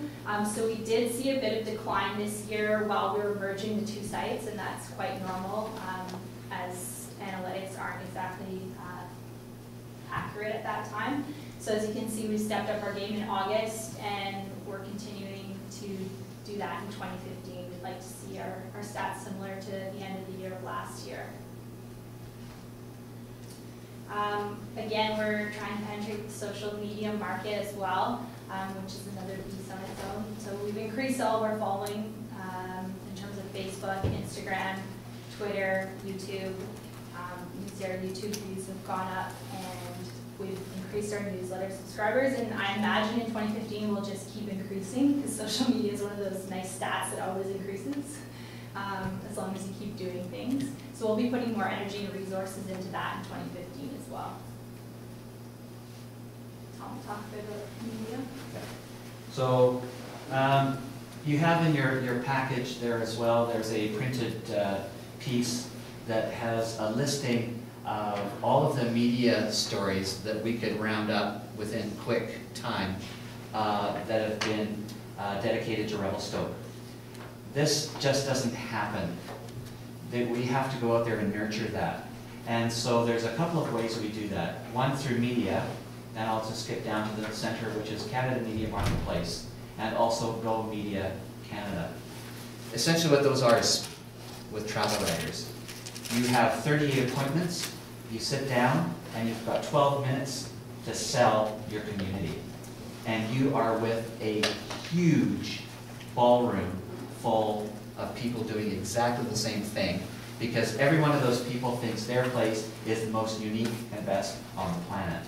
So we did see a bit of decline this year while we were merging the two sites, and that's quite normal, as analytics aren't exactly accurate at that time. So as you can see, we stepped up our game in August, and we're continuing to do that in 2015. We'd like to see our stats similar to the end of the year of last year. Again, we're trying to penetrate the social media market as well, which is another piece on its own. So we've increased all of our following in terms of Facebook, Instagram, Twitter, YouTube. You can see our YouTube views have gone up, and we've increased our newsletter subscribers. And I imagine in 2015 we'll just keep increasing, because social media is one of those nice stats that always increases, as long as you keep doing things. So we'll be putting more energy and resources into that in 2015 as well. Tom, talk a bit about media. So you have in your package there as well, there's a printed piece that has a listing of all of the media stories that we could round up within quick time that have been dedicated to Revelstoke. This just doesn't happen. We have to go out there and nurture that. And so there's a couple of ways we do that. One, through media, and I'll just skip down to the center, which is Canada Media Marketplace, and also Go Media Canada. Essentially what those are is with travel writers. You have 38 appointments, you sit down, and you've got 12 minutes to sell your community. And you are with a huge ballroom full of people doing exactly the same thing, because every one of those people thinks their place is the most unique and best on the planet.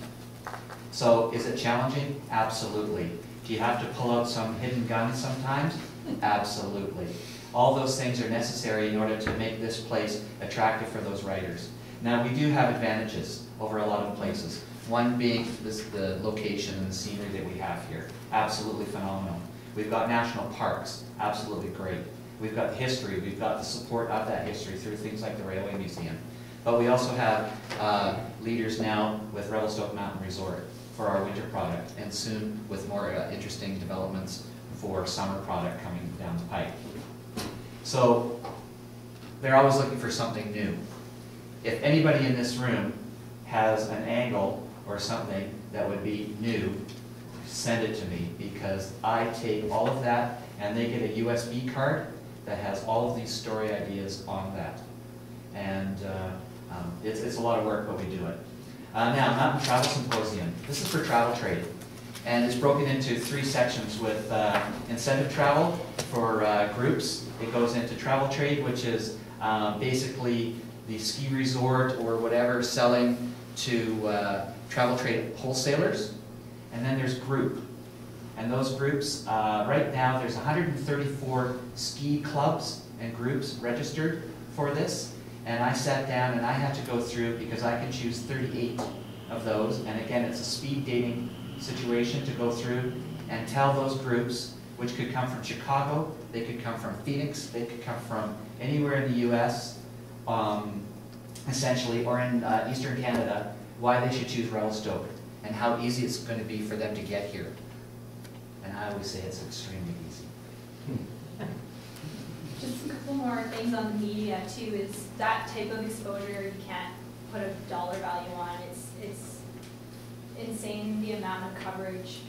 So is it challenging? Absolutely. Do you have to pull out some hidden guns sometimes? Absolutely. All those things are necessary in order to make this place attractive for those writers. Now, we do have advantages over a lot of places. One being the location and the scenery that we have here. Absolutely phenomenal. We've got national parks. Absolutely great. We've got the history. We've got the support of that history through things like the Railway Museum. But we also have leaders now with Revelstoke Mountain Resort for our winter product, and soon with more interesting developments for summer product coming down the pike. So they're always looking for something new. If anybody in this room has an angle or something that would be new, send it to me, because I take all of that and they get a USB card that has all of these story ideas on that. And it's a lot of work, but we do it. Now, Mountain Travel Symposium. This is for travel trade. And it's broken into 3 sections with incentive travel for groups. It goes into travel trade, which is basically the ski resort or whatever selling to travel trade wholesalers. And then there's group. And those groups, right now there's 134 ski clubs and groups registered for this. And I sat down and I had to go through, because I can choose 38 of those. And again, it's a speed dating situation to go through and tell those groups, which could come from Chicago, they could come from Phoenix, they could come from anywhere in the US, essentially, or in Eastern Canada, why they should choose Revelstoke and how easy it's going to be for them to get here. And I always say it's extremely easy. Just a couple more things on the media too, is that type of exposure you can't put a dollar value on. It's insane the amount of coverage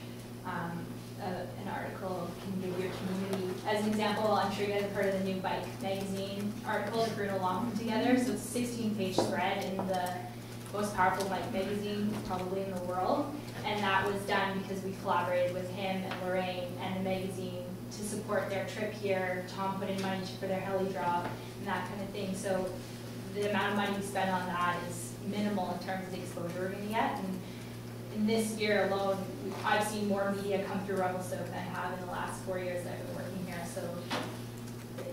an article can give your community. As an example, I'm sure you guys have heard of the new Bike magazine article that Bruno Long put together. So it's a 16-page spread in the most powerful bike magazine probably in the world. And that was done because we collaborated with him and Lorraine and the magazine to support their trip here. Tom put in money for their heli drop and that kind of thing. So the amount of money we spend on that is minimal in terms of the exposure we're going to get. And in this year alone, I've seen more media come through Revelstoke than I have in the last 4 years that I've been working here. So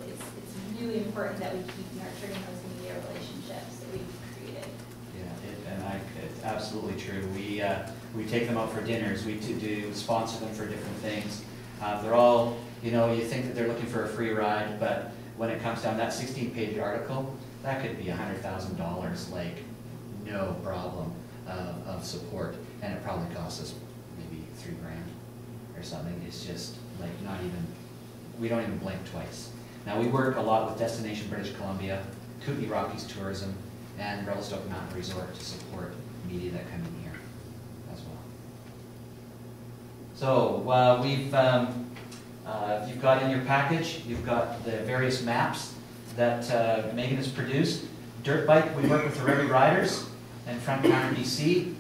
it's really important that we keep nurturing those media relationships that we've created. Yeah, it's absolutely true. We take them out for dinners. We do sponsor them for different things. They're all, you know, you think that they're looking for a free ride, but when it comes down, that 16-page article, that could be $100,000, like no problem of support, and it probably costs us maybe $3 grand or something. It's just like not even, we don't even blink twice. Now we work a lot with Destination British Columbia, Kootenay Rockies Tourism, and Revelstoke Mountain Resort to support media that come in here as well. So you've got in your package, you've got the various maps that Megan has produced. Dirt bike, we work with the Revy Riders in Front County, BC.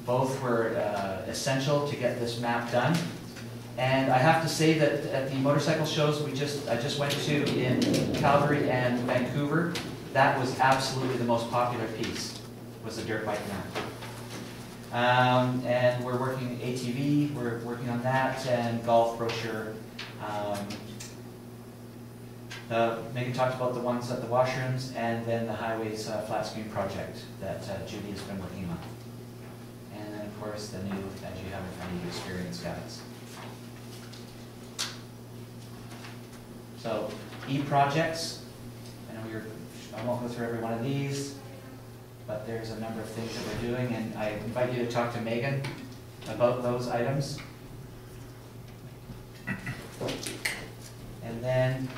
Both were essential to get this map done. And I have to say that at the motorcycle shows I just went to in Calgary and Vancouver, that was absolutely the most popular piece, was the dirt bike map. And we're working ATV, we're working on that, and golf brochure. Megan talked about the ones at the washrooms, and then the highways flat screen project that Judy has been working on. And then of course the new, as you have in front of you, experience guides. So, e-projects, I know I won't go through every one of these, but there's a number of things that we're doing, and I invite you to talk to Megan about those items. And then,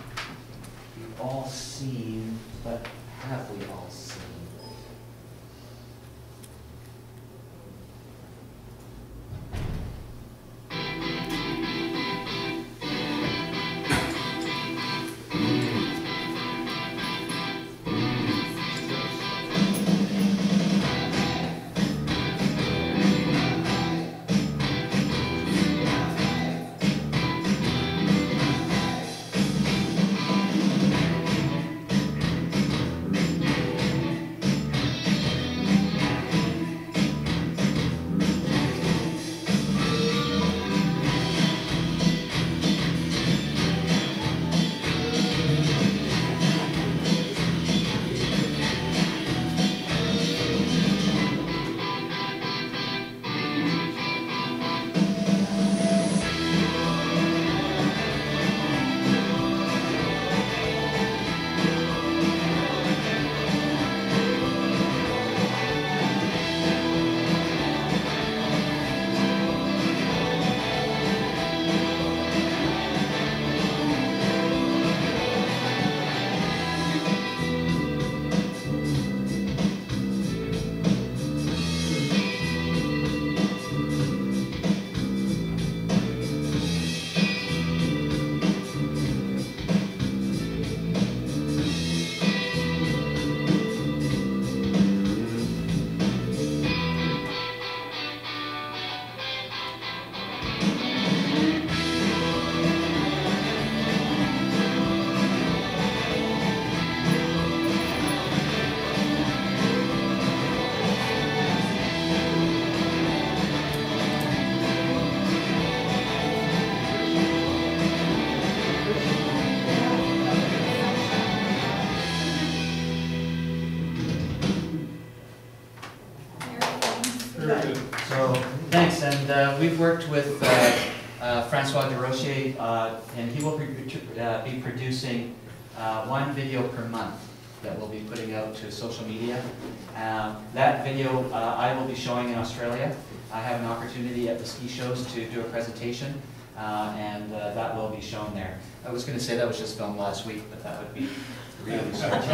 you've all seen, but have we all seen? And we've worked with Francois Desrochers, and he will be producing one video per month that we'll be putting out to social media. That video I will be showing in Australia. I have an opportunity at the ski shows to do a presentation, and that will be shown there. I was going to say that was just filmed last week, but that would be really stretching.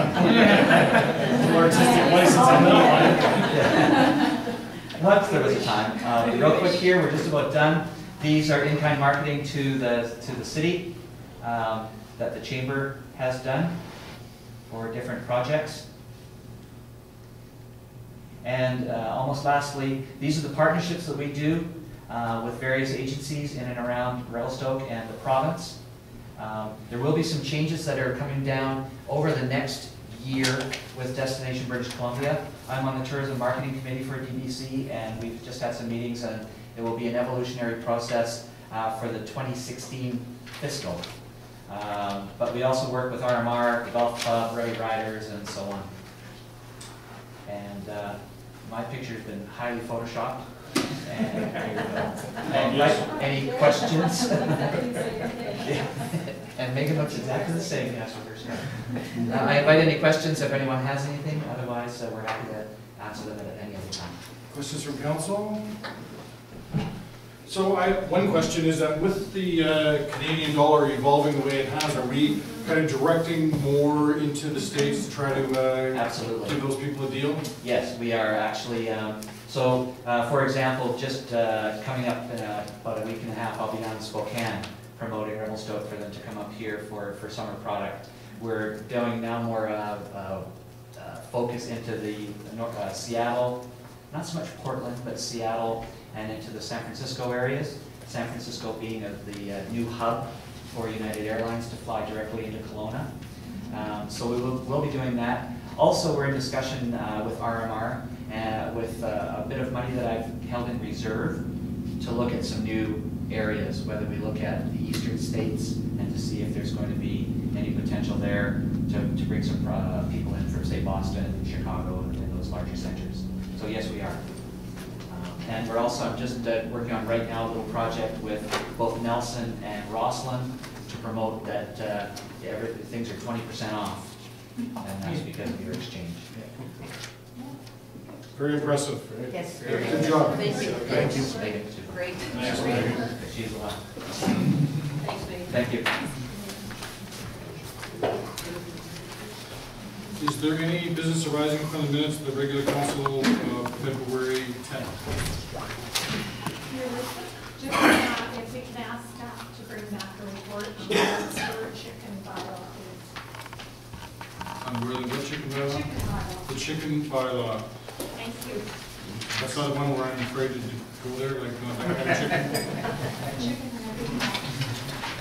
More artistic license on that one. Once there was a time. Real quick here, we're just about done. These are in-kind marketing to the city that the chamber has done for different projects. And almost lastly, these are the partnerships that we do with various agencies in and around Revelstoke and the province. There will be some changes that are coming down over the next year with Destination British Columbia. I'm on the Tourism Marketing Committee for DBC, and we've just had some meetings, and it will be an evolutionary process for the 2016 fiscal. But we also work with RMR, the Golf Club, Rowdy Riders, and so on. And my picture's been highly photoshopped. And here we go. And any questions? And Megan looks exactly the same, yes, with her skirt. I invite any questions if anyone has anything. Otherwise, we're happy to answer them at any other time. Questions from council? So one question is that with the Canadian dollar evolving the way it has, are we kind of directing more into the States to try to Absolutely. Give those people a deal? Yes, we are actually. For example, just coming up in about a week and a half, I'll be down in Spokane promoting Revelstoke for them to come up here for summer product. We're going now more focus into the Seattle, not so much Portland, but Seattle, and into the San Francisco areas. San Francisco being the new hub for United Airlines to fly directly into Kelowna. So we'll be doing that. Also, we're in discussion with RMR with a bit of money that I've held in reserve to look at some new areas, whether we look at the eastern states and to see if there's going to be any potential there to bring some people in from, say, Boston, Chicago, and those larger centers. So yes, we are. And we're also, I'm just working on right now a little project with both Nelson and Rosslyn to promote that things are 20% off. And that's because of your exchange. Very impressive. Yes. Good job. Thank you. Thank you. Megan, too. Great. Thanks, Megan. She's a lot. Thanks, Megan. Thank you. Is there any business arising from the minutes of the regular council of February 10th? Just if we can ask staff to bring back a report on the chicken bylaw, please. On really what chicken bylaw? Chicken bylaw. The chicken bylaw. Thank you. That's not the one where I'm afraid to go there, like, no, I got a chicken. Chicken and everything else.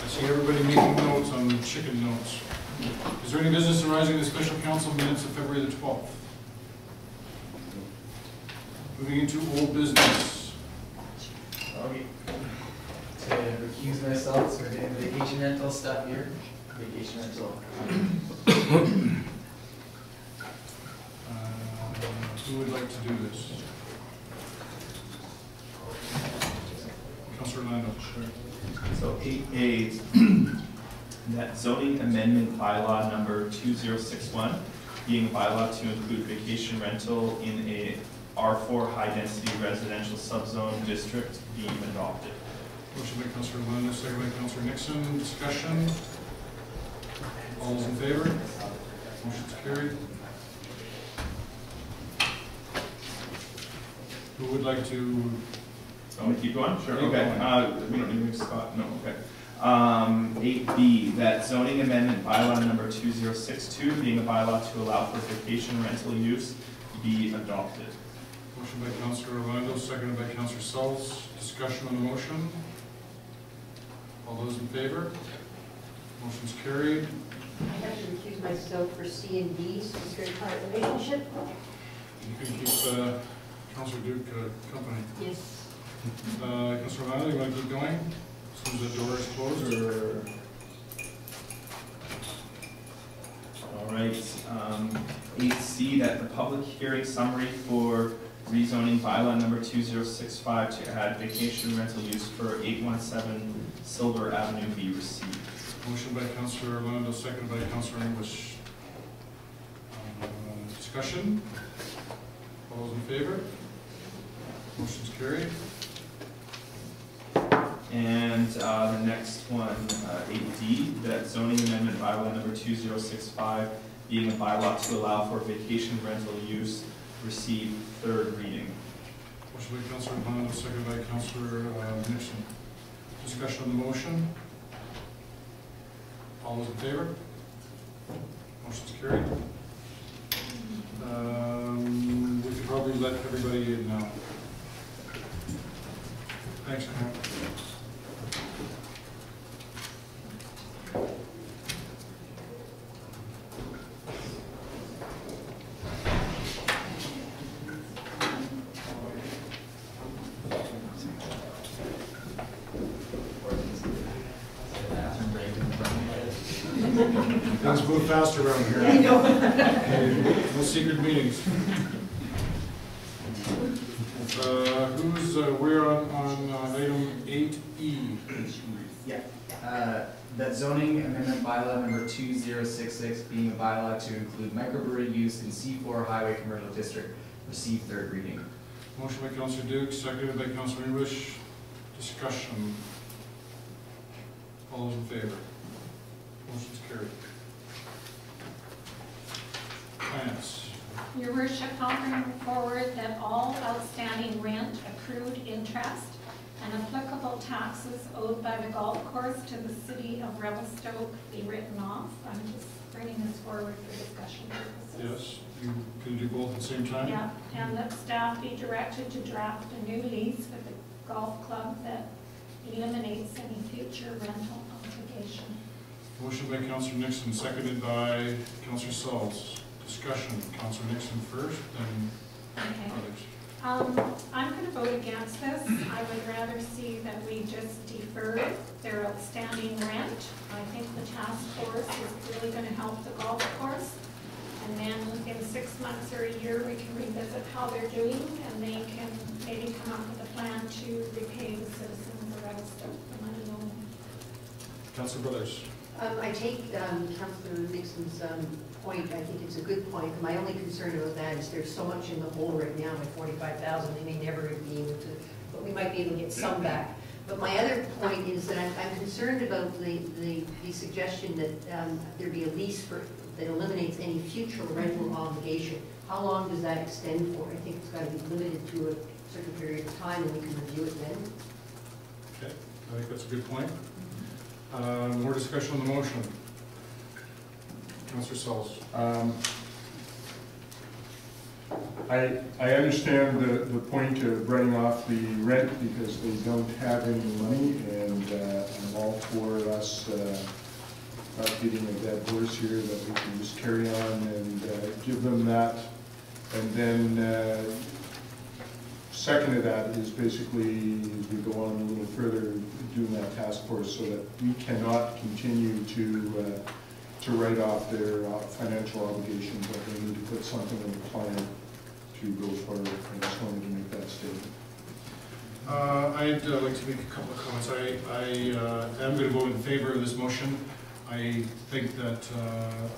I see everybody making notes on chicken notes. Is there any business arising in the special council minutes of February the 12th? Moving into old business. Okay. To recuse myself, so we're doing vacation rental stuff here. Vacation rental. Who would like to do this? Councilor Lando. Sure. So 8A, that zoning amendment bylaw number 2061, being a bylaw to include vacation rental in a R4 high-density residential subzone district being adopted. Motion by Councilor Lando, second by Councilor Nixon. Discussion. All those in favor? Motion's carried. Who would like to? Want me to keep going? Sure. Keep Okay. going. We don't need to Scott. No. Okay. 8B, that zoning amendment bylaw number 2062, being a bylaw to allow for vacation rental use, be adopted. Motion by Councilor Orlando, seconded by Councilor Sells. Discussion on the motion. All those in favor? Motion's carried. I have to recuse myself for C and D, security-client relationship. You can keep Councilor Duke company. Yes. Councilor Orlando, you want to keep going? As soon as the door is closed, or? All right. 8C, that the public hearing summary for rezoning bylaw number 2065 to add vacation rental use for 817 Silver Avenue be received. Motion by Councilor Orlando, seconded by Councilor English. Discussion? All those in favor? Motion's carried. And the next one, 8D, that zoning amendment bylaw number 2065, being a bylaw to allow for vacation rental use, receive third reading. Motion by Councilor Orlando, seconded by Councilor Nixon. Discussion on the motion? All those in favor? Motion's carried. We could probably let everybody in now. Thanks, Karen. Things move fast around here. I know. No secret meetings. We're on item 8E. Yeah. That zoning amendment bylaw number 2066 being a bylaw to include microbrewery use in C4 Highway Commercial District receive third reading. Motion by Councillor Duke, seconded by Councillor English. Discussion. All those in favor? Motion's carried. Finance. Your worship, I'll bring forward that all outstanding rent, accrued interest, and applicable taxes owed by the golf course to the city of Revelstoke be written off. I'm just bringing this forward for discussion purposes. Yes, you can do both at the same time? Yeah, and that staff be directed to draft a new lease for the golf club that eliminates any future rental obligation. Motion by Councillor Nixon, seconded by Councillor Sauls. Discussion. Councillor Nixon first, then Okay. others. I'm going to vote against this. I would rather see that we just defer their outstanding rent. I think the task force is really going to help the golf course. And then in 6 months or a year, we can revisit how they're doing, and they can maybe come up with a plan to repay the citizens of Revelstoke the money owed. Councillor Brothers. I take Councillor Nixon's point. I think it's a good point. My only concern about that is there's so much in the hole right now at 45,000. They may never be able to, but we might be able to get some back. But my other point is that I'm concerned about the suggestion that there be a lease that eliminates any future rental obligation. How long does that extend for? I think it's got to be limited to a certain period of time, and we can review it then. Okay, I think that's a good point. More discussion on the motion. Councillor Sauls. I understand the point of writing off the rent because they don't have any money, and I'm all for us not beating a dead horse here, that we can just carry on and give them that. And then second to that is basically, as we go on a little further, doing that task force so that we cannot continue to write off their financial obligations, but they need to put something in the plan to go forward. I just wanted to make that statement. I'd like to make a couple of comments. I am going to go in favor of this motion. I think that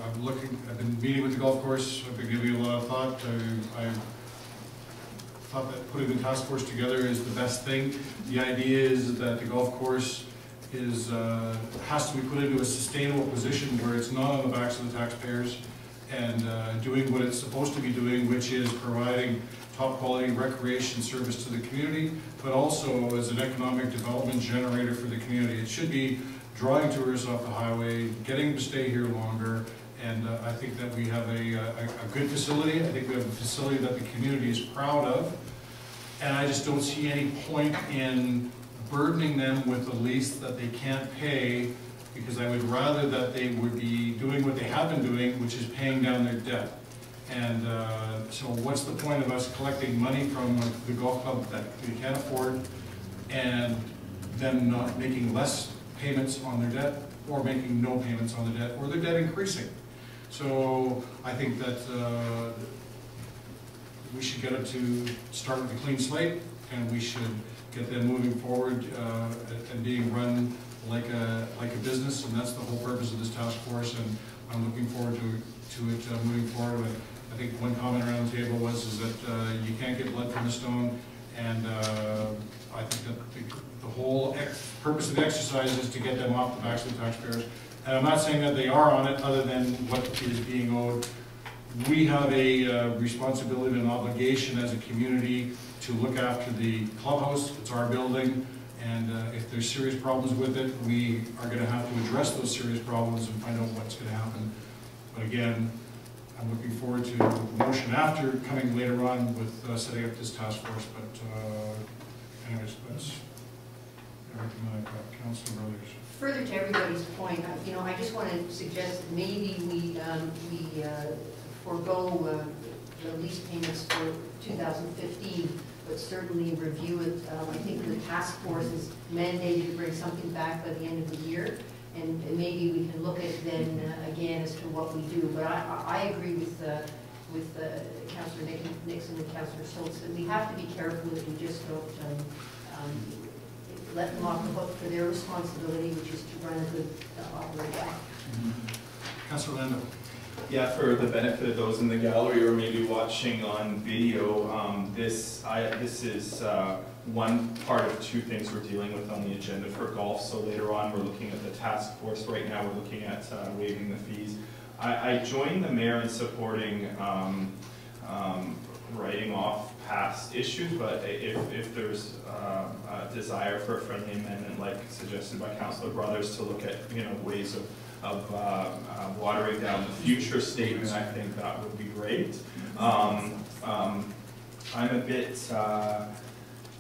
I've been meeting with the golf course. I've been giving it a lot of thought. I thought that putting the task force together is the best thing. The idea is that the golf course has to be put into a sustainable position where it's not on the backs of the taxpayers, and doing what it's supposed to be doing, which is providing top quality recreation service to the community, but also as an economic development generator for the community. It should be drawing tourists off the highway, getting them to stay here longer, and I think that we have a good facility. I think we have a facility that the community is proud of, and I just don't see any point in burdening them with a lease that they can't pay, because I would rather that they would be doing what they have been doing, which is paying down their debt. And so what's the point of us collecting money from the golf club that we can't afford, and them not making less payments on their debt, or making no payments on the debt, or their debt increasing? So I think that we should get it to start with a clean slate, and we should get them moving forward and being run like a business, and that's the whole purpose of this task force, and I'm looking forward to it moving forward. I think one comment around the table was that you can't get blood from a stone, and I think that the whole purpose of the exercise is to get them off the backs of the taxpayers. And I'm not saying that they are on it, other than what is being owed. We have a responsibility and obligation as a community to look after the clubhouse. It's our building, and if there's serious problems with it, we are going to have to address those serious problems and find out what's going to happen. But again, I'm looking forward to the motion after coming later on with setting up this task force. But anyways, that's everything that I've got. Councillor Brothers. Further to everybody's point, I just want to suggest that maybe we forego the lease payments for 2015, but certainly review it. I think the task force is mandated to bring something back by the end of the year, and maybe we can look at then again as to what we do. But I agree with Councillor Nixon and Councillor Schultz that we have to be careful that we just don't let them off the hook for their responsibility, which is to run a good operation. Councillor Lando. Yeah, for the benefit of those in the gallery or maybe watching on video, this is one part of two things we're dealing with on the agenda for golf. So later on, we're looking at the task force. Right now, we're looking at waiving the fees. I join the mayor in supporting writing off past issues, but if there's a desire for a friendly amendment, like suggested by Councillor Brothers, to look at ways of watering down the future statement, I think that would be great.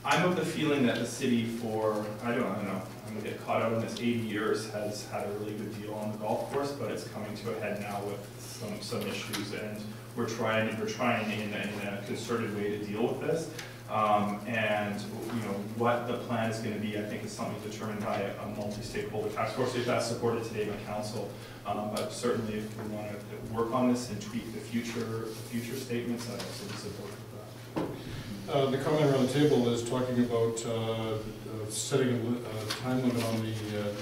I'm of the feeling that the city for, I don't know, I'm gonna get caught out in this, 80 years has had a really good deal on the golf course, but it's coming to a head now with some issues, and we're trying in a concerted way to deal with this. And what the plan is going to be, I think, is something determined by a multi-stakeholder task force, if that's supported today by council. But certainly, if we want to work on this and tweak the future statements, I'd also be supportive of that. The comment around the table is talking about setting a time limit on the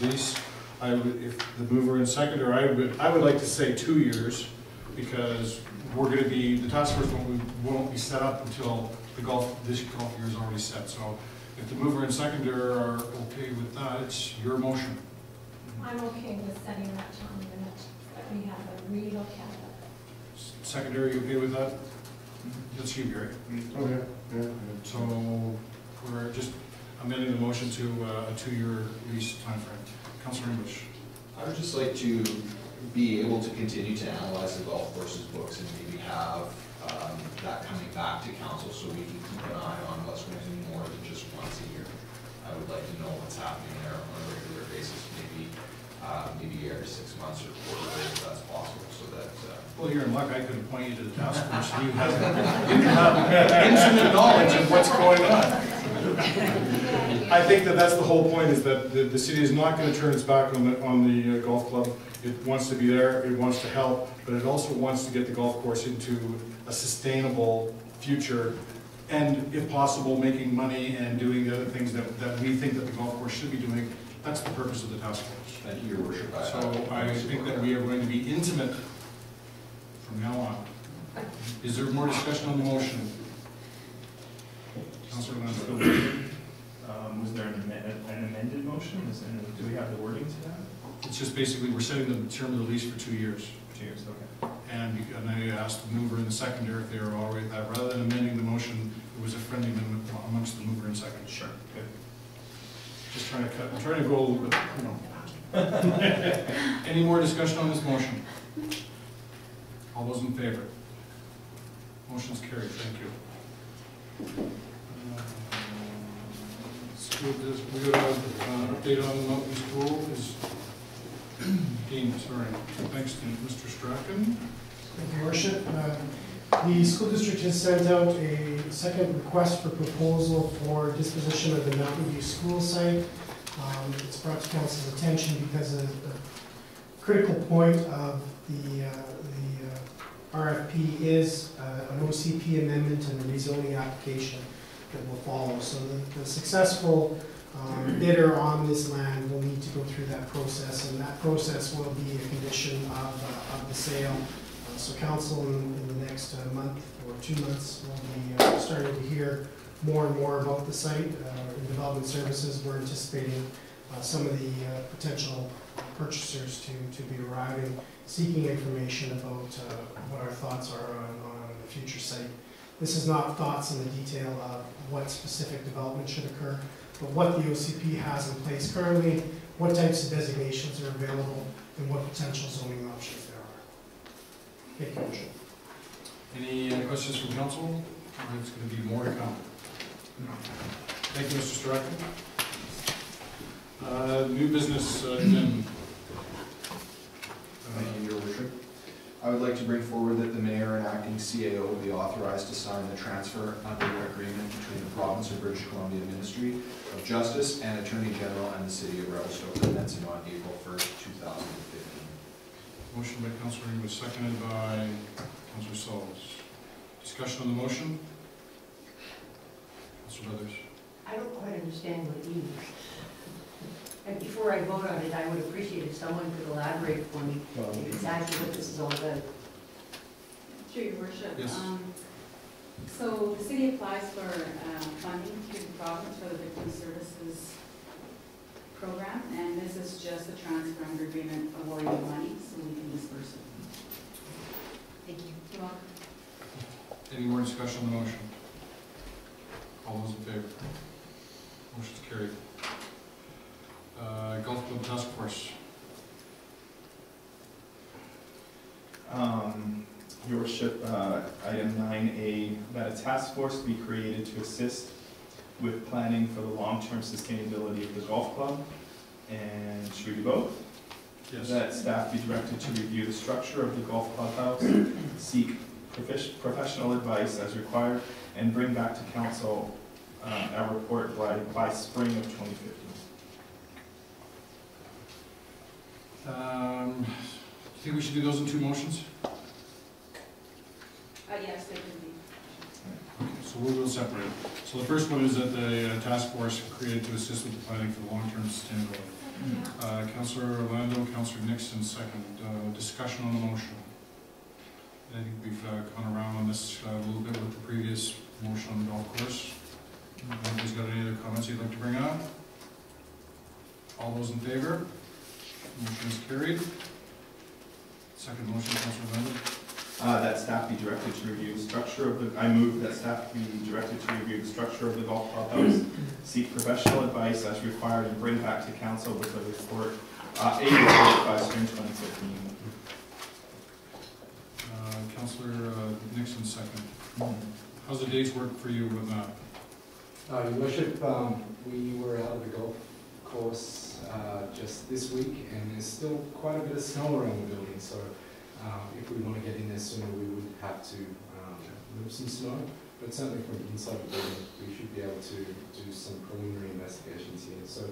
lease. If the mover and seconder, I would like to say 2 years, because we're going to be, the task force won't be set up until this golf year is already set. So if the mover and seconder are okay with that, it's your motion. I'm okay with setting that time limit, but we have a relook at it. Secondary, you okay with that? That's you, Gary. Oh, yeah. Yeah. So we're just amending the motion to a 2-year lease timeframe. Councillor English. I would just like to be able to continue to analyze the golf course's books and maybe have that coming back to council so we can keep an eye on what's going to be more than just once a year. I would like to know what's happening there on a regular basis, maybe every 6 months or quarterly, if that's possible, so that... Well, you're in luck. I could appoint you to the task force. You have intimate knowledge of what's going on. I think that's the whole point, is that the city is not going to turn its back on the golf club. It wants to be there, it wants to help, but it also wants to get the golf course into a sustainable future, and if possible, making money and doing the other things that we think that the golf course should be doing. That's the purpose of the task force. Thank you, Your Worship. So I think that we are going to be intimate from now on. Is there more discussion on the motion? Councilor Lando. Was there an amended motion? Do we have the wording to that? It's just basically, we're setting the term of the lease for 2 years. 2 years, okay. And I asked the mover and the seconder if they were all right with that. Rather than amending the motion, it was a friendly amendment amongst the mover and seconder. Sure. Good. Just trying to cut, I'm trying to go a little bit, Any more discussion on this motion? All those in favor? Motion's carried, thank you. We got an update on the Mountain School. Dean, sorry. Thanks, Dean. Mr. Strachan. Thank you, Worship. The school district has sent out a second request for proposal for disposition of the Mountain View School site. It's brought to council's attention because a critical point of the RFP is an OCP amendment and a rezoning application that will follow. So the successful bidder on this land will need to go through that process, and that process will be a condition of the sale. So council in the next month or 2 months will be starting to hear more and more about the site. In development services, we're anticipating some of the potential purchasers to be arriving, seeking information about what our thoughts are on the future site. This is not thoughts in the detail of what specific development should occur, but what the OCP has in place currently, what types of designations are available, and what potential zoning options there are. Thank you, Richard. Any questions from council? There's going to be more to come. Thank you, Mr. Strachan. New business, Jim. Thank you, Your Worship. I would like to bring forward that the mayor and acting CAO be authorized to sign the transfer under agreement between the province of British Columbia Ministry of Justice and Attorney General and the City of Revelstoke commencing on April 1st, 2015. Motion by Councillor English, seconded by Councillor Sauls. Discussion on the motion? Councillor Brothers. I don't quite understand what it means. And before I vote on it, I would appreciate if someone could elaborate for me exactly what this is all about. Through your worship. Yes. So the city applies for funding through the province for the victim services program, and this is just a transfer under agreement awarding the money so we can disperse it. Thank you. You're welcome. Any more discussion on the motion? All those in favor? Motion's carried. Golf Club Task Force. Your worship, item 9A, that a task force be created to assist with planning for the long-term sustainability of the golf club. And should we do both? Yes. That staff be directed to review the structure of the golf clubhouse, seek professional advice as required, and bring back to council a report by spring of 2015. Do you think we should do those in two motions? Yes, they can be. Okay, so we'll separate it. So the first one is that the task force created to assist with the planning for the long-term sustainability. Councillor Orlando, Councillor Nixon, second. Discussion on the motion. I think we've gone around on this a little bit with the previous motion on the golf course. Anybody's got any other comments you'd like to bring up? All those in favor? Motion is carried. Second motion, Councillor Orlando. That staff be directed to review the structure of the, I move that staff be directed to review the structure of the golf clubhouse, seek professional advice as required, and bring back to council with a report by spring 2015. Councillor Nixon, second. How's the dates work for you with that? Your worship, we were out of the golf course just this week, and there's still quite a bit of snow around the building, so if we want to get in there sooner, we would have to move some snow. But certainly from inside the building, we should be able to do some preliminary investigations here. So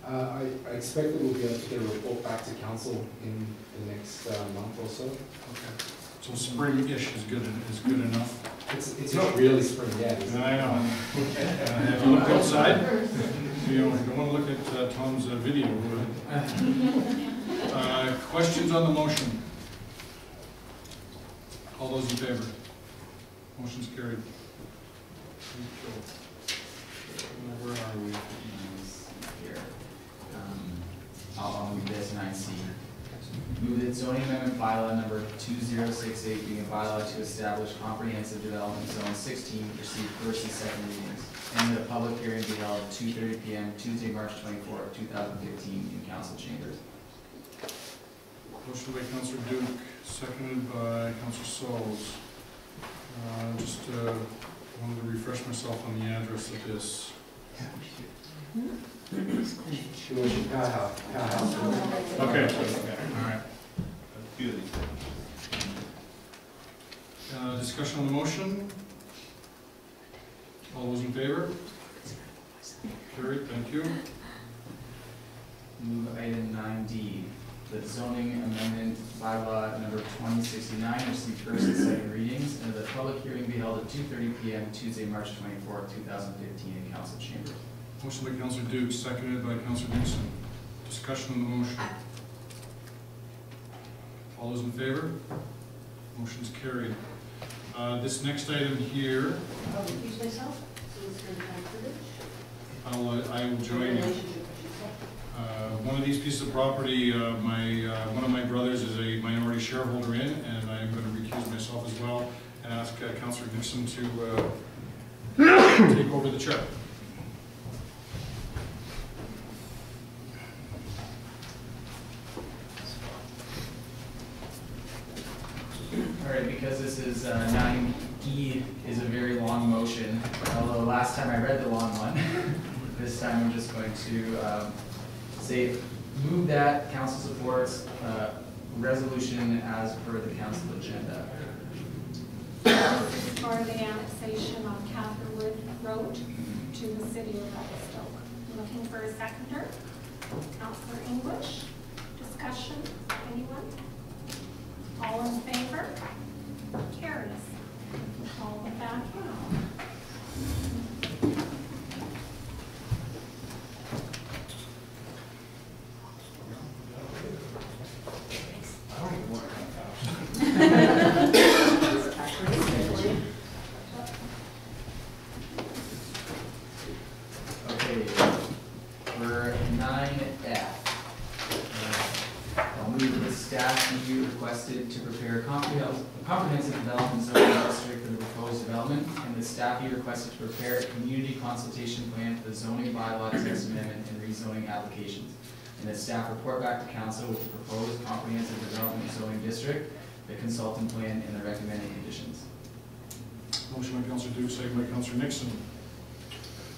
I expect that we'll be able to get a report back to council in the next month or so. Okay. So spring-ish is good enough? It's not really spring yet, is it? I know. Have you looked outside? You know, if you want to look at Tom's video. Questions on the motion? All those in favor? Motion's carried. Where are we? Here. I'll move this 9C. Move that zoning amendment bylaw number 2068 being a bylaw to establish comprehensive development zone 16 receive first and second readings, and that a public hearing be held at 2:30 p.m. Tuesday, March 24, 2015 in council chambers. Motion by Councillor Duke, seconded by Councillor Sauls. Just wanted to refresh myself on the address of this. Okay, all right. Discussion on the motion? All those in favor? Carried, thank you. Move item 9D, that zoning amendment bylaw number 2069 receive first and second readings, and the public hearing be held at 2:30 p.m. Tuesday, March 24, 2015 in council chambers. Motion by Councillor Duke, seconded by Councillor Nixon. Discussion on the motion. All those in favor? Motion's carried. This next item here, I'll recuse myself. I will join you. One of these pieces of property, one of my brothers is a minority shareholder in, and I'm going to recuse myself as well and ask Councillor Nixon to take over the chair. All right, because this is 9E is a very long motion, although last time I read the long one, this time I'm just going to say, move that council supports resolution as per the council agenda. For the annexation on Catherwood Road to the city of Revelstoke. Looking for a seconder. Councillor English. discussion? Anyone? All in favor? Carries. All the back now. Okay, for 9F, I'll move the staff be requested to prepare a comprehensive development zoning district for the proposed development, and the staff be requested to prepare a community consultation plan for the zoning bylaw text amendment and rezoning applications. And the staff report back to council with the proposed comprehensive development zoning district, the consultant plan, and the recommended conditions. Motion by Councillor Duke, second by Councillor Nixon.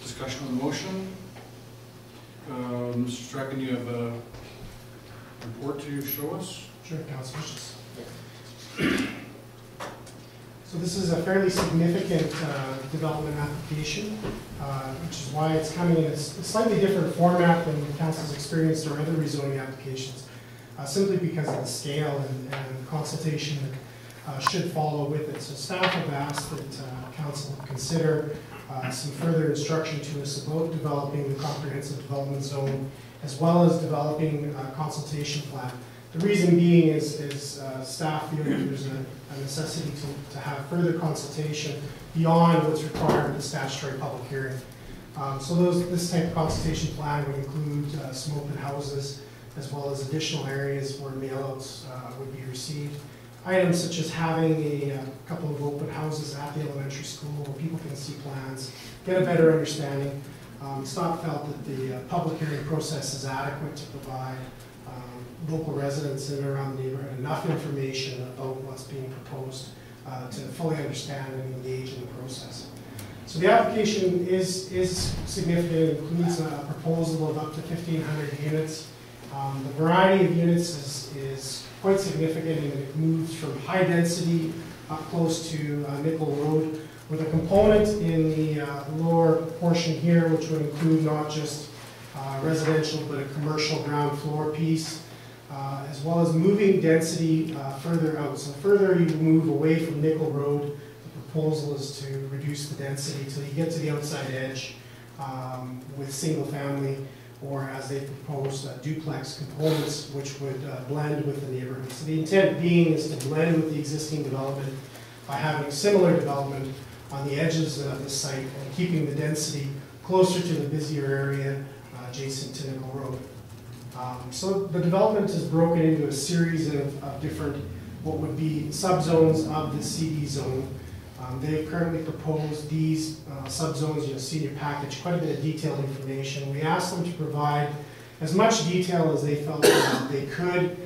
Discussion on the motion. Mr. Strachan, you have a report to show us? Sure, Councillor. So this is a fairly significant development application, which is why it's coming in a slightly different format than the council's experienced or other rezoning applications, simply because of the scale and consultation that should follow with it. So staff have asked that council consider some further instruction to us about developing the comprehensive development zone, as well as developing a consultation plan. The reason being is staff feel that there's a necessity to have further consultation beyond what's required in the statutory public hearing. So this type of consultation plan would include some open houses, as well as additional areas where mailouts would be received. Items such as having a couple of open houses at the elementary school where people can see plans, get a better understanding. Staff felt that the public hearing process is adequate to provide local residents in and around the neighborhood enough information about what's being proposed to fully understand and engage in the process. So the application is significant. It includes a proposal of up to 1,500 units. The variety of units is quite significant, and it moves from high density up close to Nickel Road, with a component in the lower portion here, which would include not just residential, but a commercial ground floor piece, as well as moving density further out. So further you move away from Nickel Road, the proposal is to reduce the density until you get to the outside edge with single family, or as they propose, duplex components, which would blend with the neighborhood. So the intent being is to blend with the existing development by having similar development on the edges of the site and keeping the density closer to the busier area adjacent to Nickel Road. So the development is broken into a series of different, what would be subzones of the CD zone. They've currently proposed these subzones. You'll see in your package quite a bit of detailed information. We asked them to provide as much detail as they felt they could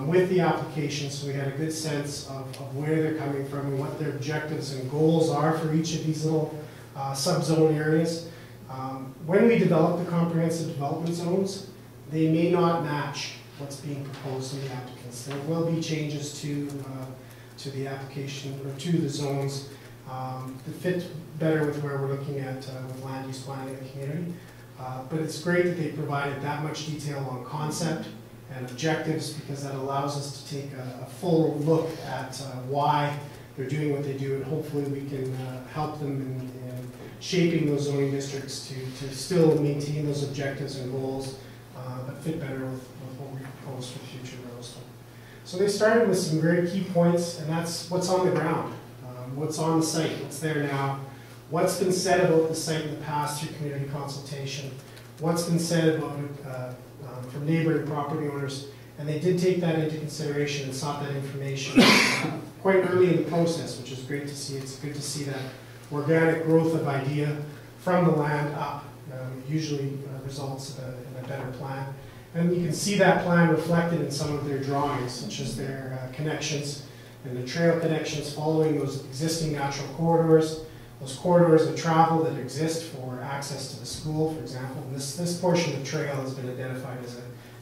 with the application, so we had a good sense of where they're coming from and what their objectives and goals are for each of these little subzone areas. When we develop the comprehensive development zones, they may not match what's being proposed in the applicants. There will be changes to the application or to the zones that fit better with where we're looking at with land use planning in the community. But it's great that they provided that much detail on concept and objectives, because that allows us to take a full look at why they're doing what they do, and hopefully we can help them in shaping those zoning districts to still maintain those objectives and goals, but fit better with what we propose for the future of Revelstoke. So they started with some very key points, and that's what's on the ground, what's on the site, what's there now, what's been said about the site in the past through community consultation, what's been said about it from neighboring property owners, and they did take that into consideration and sought that information quite early in the process, which is great to see. It's good to see that organic growth of idea from the land up usually results in a better plan. And you can see that plan reflected in some of their drawings, such as their connections and the trail connections following those existing natural corridors, those corridors of travel that exist for access to the school, for example. And this portion of the trail has been identified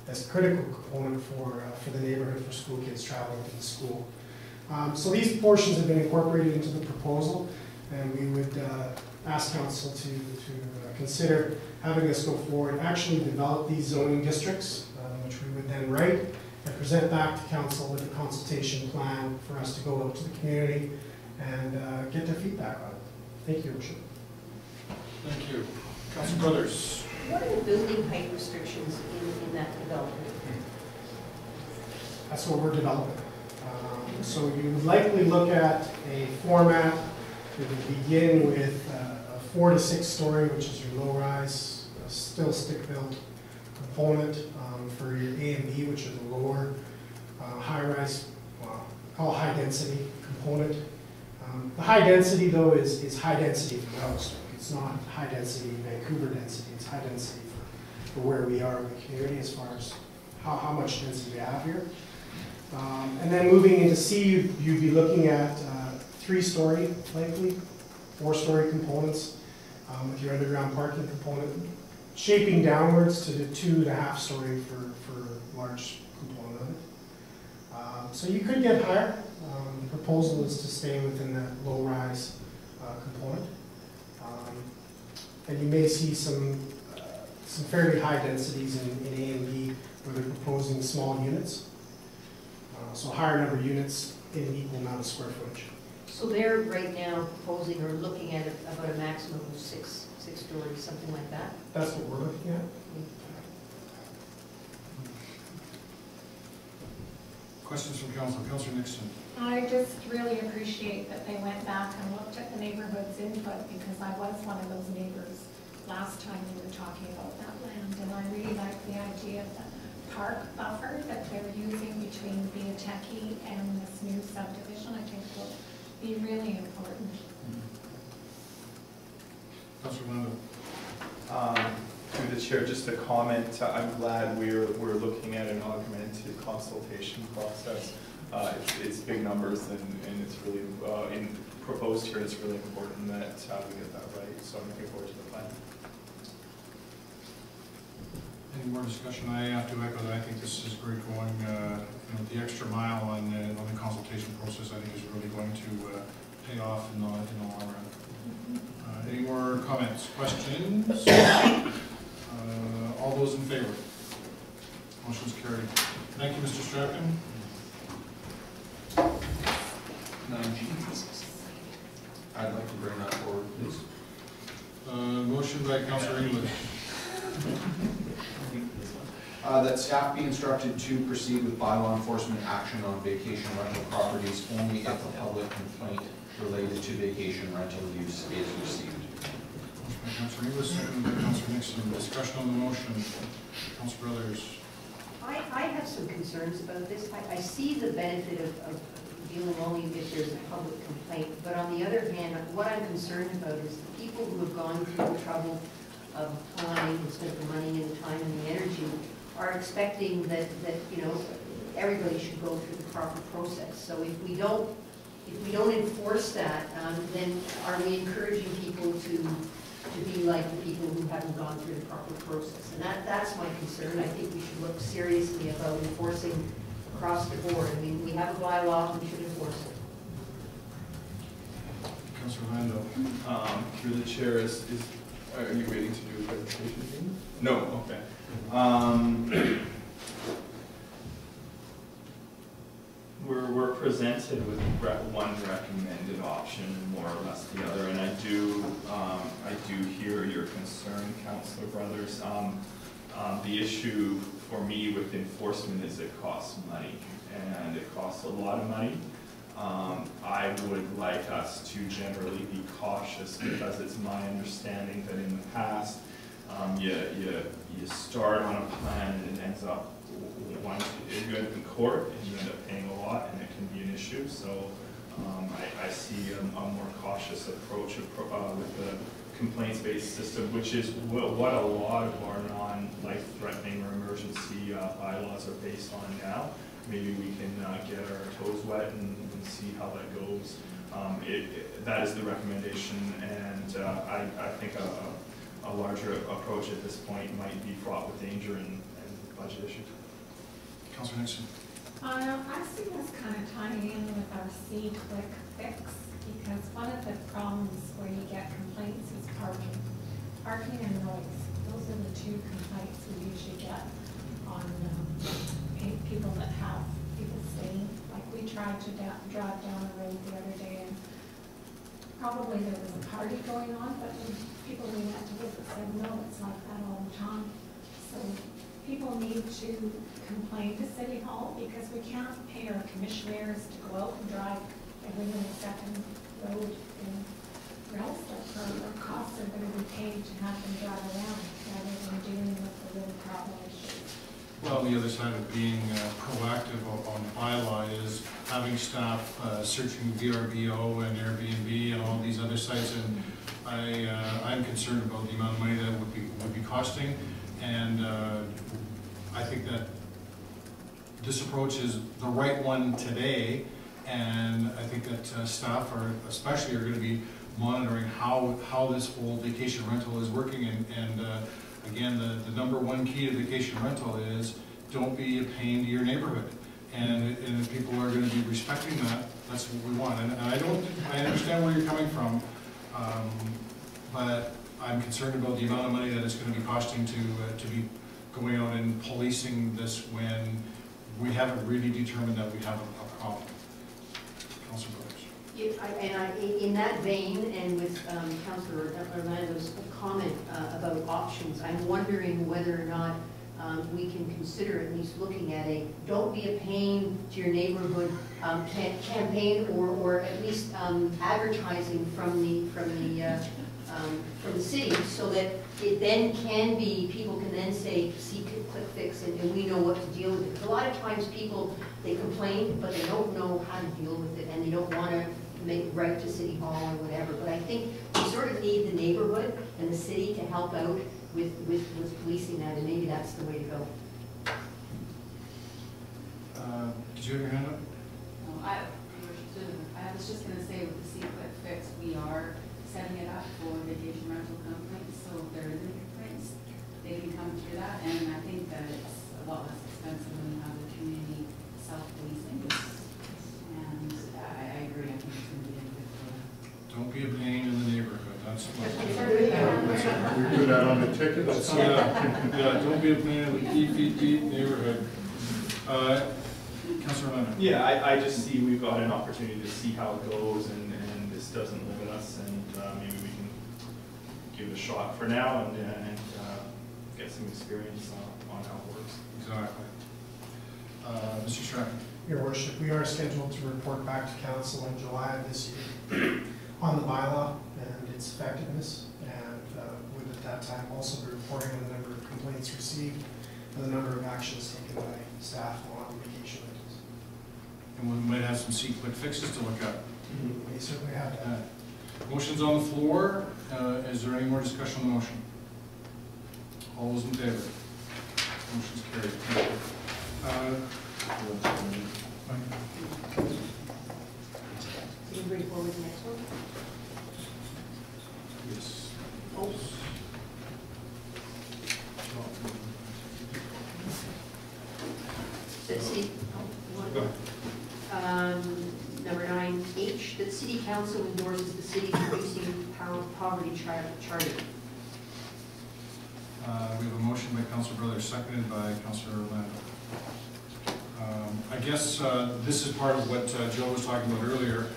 as a critical component for the neighborhood, for school kids traveling to the school. So these portions have been incorporated into the proposal, and we would ask council to consider having us go forward, actually develop these zoning districts, which we would then write, and present back to council with a consultation plan for us to go out to the community and get their feedback on it. Thank you, Your Worship. Thank you. Councilor Brothers. What are the building height restrictions in that development? That's what we're developing. So you would likely look at a format that would begin with a 4 to 6 story, which is your low rise, still stick built component for your A and B, which are the lower high rise, call high density component. The high density though is high density for Revelstoke. It's not high density Vancouver density. It's high density for where we are in the community as far as how much density we have here. And then moving into C, you'd be looking at 3-story, likely, 4-story components with your underground parking component, shaping downwards to the 2.5-story for large component of it. So you could get higher. The proposal is to stay within that low-rise component. And you may see some fairly high densities in A and B where they're proposing small units. So higher number of units in an equal amount of square footage. So they're right now proposing or looking at about a maximum of 6 stories, something like that? That's what we're looking at. Questions from council. Councilor Nixon. I just really appreciate that they went back and looked at the neighborhood's input, because I was one of those neighbors last time we were talking about that land, and I really like the idea of the park buffer that they're using between Bioteki and this new subdivision. I think will be really important. Councilor Mando. Through the chair, just a comment. I'm glad we're looking at an augmented consultation process. It's big numbers, and it's really proposed here. It's really important that we get that right. So I'm looking forward to the plan. Any more discussion? I have to echo that. I think this is great going. The extra mile on the consultation process, I think, is really going to pay off in the long run. Any more comments, questions? All those in favor? Motion's carried. Thank you, Mr. Strachan. 9G. I'd like to bring that forward, please. Motion by Councilor English. That staff be instructed to proceed with bylaw enforcement action on vacation rental properties only if a public complaint related to vacation rental use is received. Motion by Councilor English, second by Councilor Nixon. Discussion on the motion. Councilor Brothers. I have some concerns about this. I see the benefit of dealing only if there's a public complaint, but on the other hand, what I'm concerned about is the people who have gone through the trouble of applying and spent the money and the time and the energy are expecting that everybody should go through the proper process. So if we don't enforce that, then are we encouraging people to be like the people who haven't gone through the proper process? And that's my concern. I think we should look seriously about enforcing across the board. I mean, we have a bylaw, we should enforce it. Councilor Rando. Through the chair, are you waiting to do a presentation? No, okay. We're presented with one recommended option, more or less the other, and I do hear your concern, Councilor Brothers. The issue for me with enforcement is it costs money, and it costs a lot of money. I would like us to generally be cautious, because it's my understanding that in the past, you start on a plan and it ends up, once you end up in court and you end up paying a lot, and it can be an issue. So I see a more cautious approach with the complaints-based system, which is what a lot of our non-life-threatening or emergency bylaws are based on now. Maybe we can get our toes wet and see how that goes. That is the recommendation, and I think a larger approach at this point might be fraught with danger and budget issues. Councilor Nixon. I see us kind of tying in with our C-click fix, because one of the problems where you get complaints is parking. Parking and noise. Those are the two complaints we usually get on people that tried to drive down the road the other day, and probably there was a party going on, but the people we went to visit said, no, it's like that all the time. So people need to complain to City Hall because we can't pay our commissioners to go out and drive every little second road in Revelstoke. Our costs are going to be paid to have them drive around rather than dealing with the little problem issues. Well, the other side of being proactive on bylaw is having staff searching VRBO and Airbnb and all these other sites, and I'm concerned about the amount of money that would be costing, and I think that this approach is the right one today, and I think that staff especially are going to be monitoring how this whole vacation rental is working, and again, the number one key to vacation rental is don't be a pain to your neighborhood. And if people are going to be respecting that, that's what we want. And I understand where you're coming from, but I'm concerned about the amount of money that it's going to be costing to be going out and policing this when we haven't really determined that we have a problem. Councilor Brothers. In that vein, and with Councillor Orlando's comment about options, I'm wondering whether or not we can consider at least looking at a "Don't be a pain to your neighborhood" campaign, or at least advertising from the city, so that it then can be, people can then say, see Quick Fix, and we know what to deal with it. Because a lot of times people, they complain, but they don't know how to deal with it, and they don't want to make it right to City Hall or whatever. But I think we sort of need the neighborhood and the city to help out with policing that, and maybe that's the way to go. Did you have your hand up? No, I was just going to say, with the See Quick Fix, we are setting it up for vacation rental companies, so if there is any complaints, they can come through that, and I think that it's a lot less expensive when you have the community self-policing, and I agree, I think it's going to be a good program. Don't be a pain in the neighborhood. That's what We do that on the tickets. yeah, don't be a pain in the EPD neighborhood. Councilor Leonard. Yeah, I just see we've got an opportunity to see how it goes, and this doesn't limit us, and maybe we can give it a shot for now and get some experience on how it works. Exactly. Mr. Schreck. Your Worship, we are scheduled to report back to Council in July of this year on the bylaw and its effectiveness, and would at that time also be reporting on the number of complaints received and the number of actions taken by staff on vacation rentals. And we might have some Quick Fixes to look at. We certainly have that. Motion's on the floor. Is there any more discussion on the motion? All those in favor? Motion's carried. Thank you. Can you bring forward the next one? Yes. Oh. Let's see. Go ahead. Number 9H, that City Council endorses the city's reducing poverty charter. We have a motion by Councilor Brothers, seconded by Councilor Orlando. I guess this is part of what Joe was talking about earlier.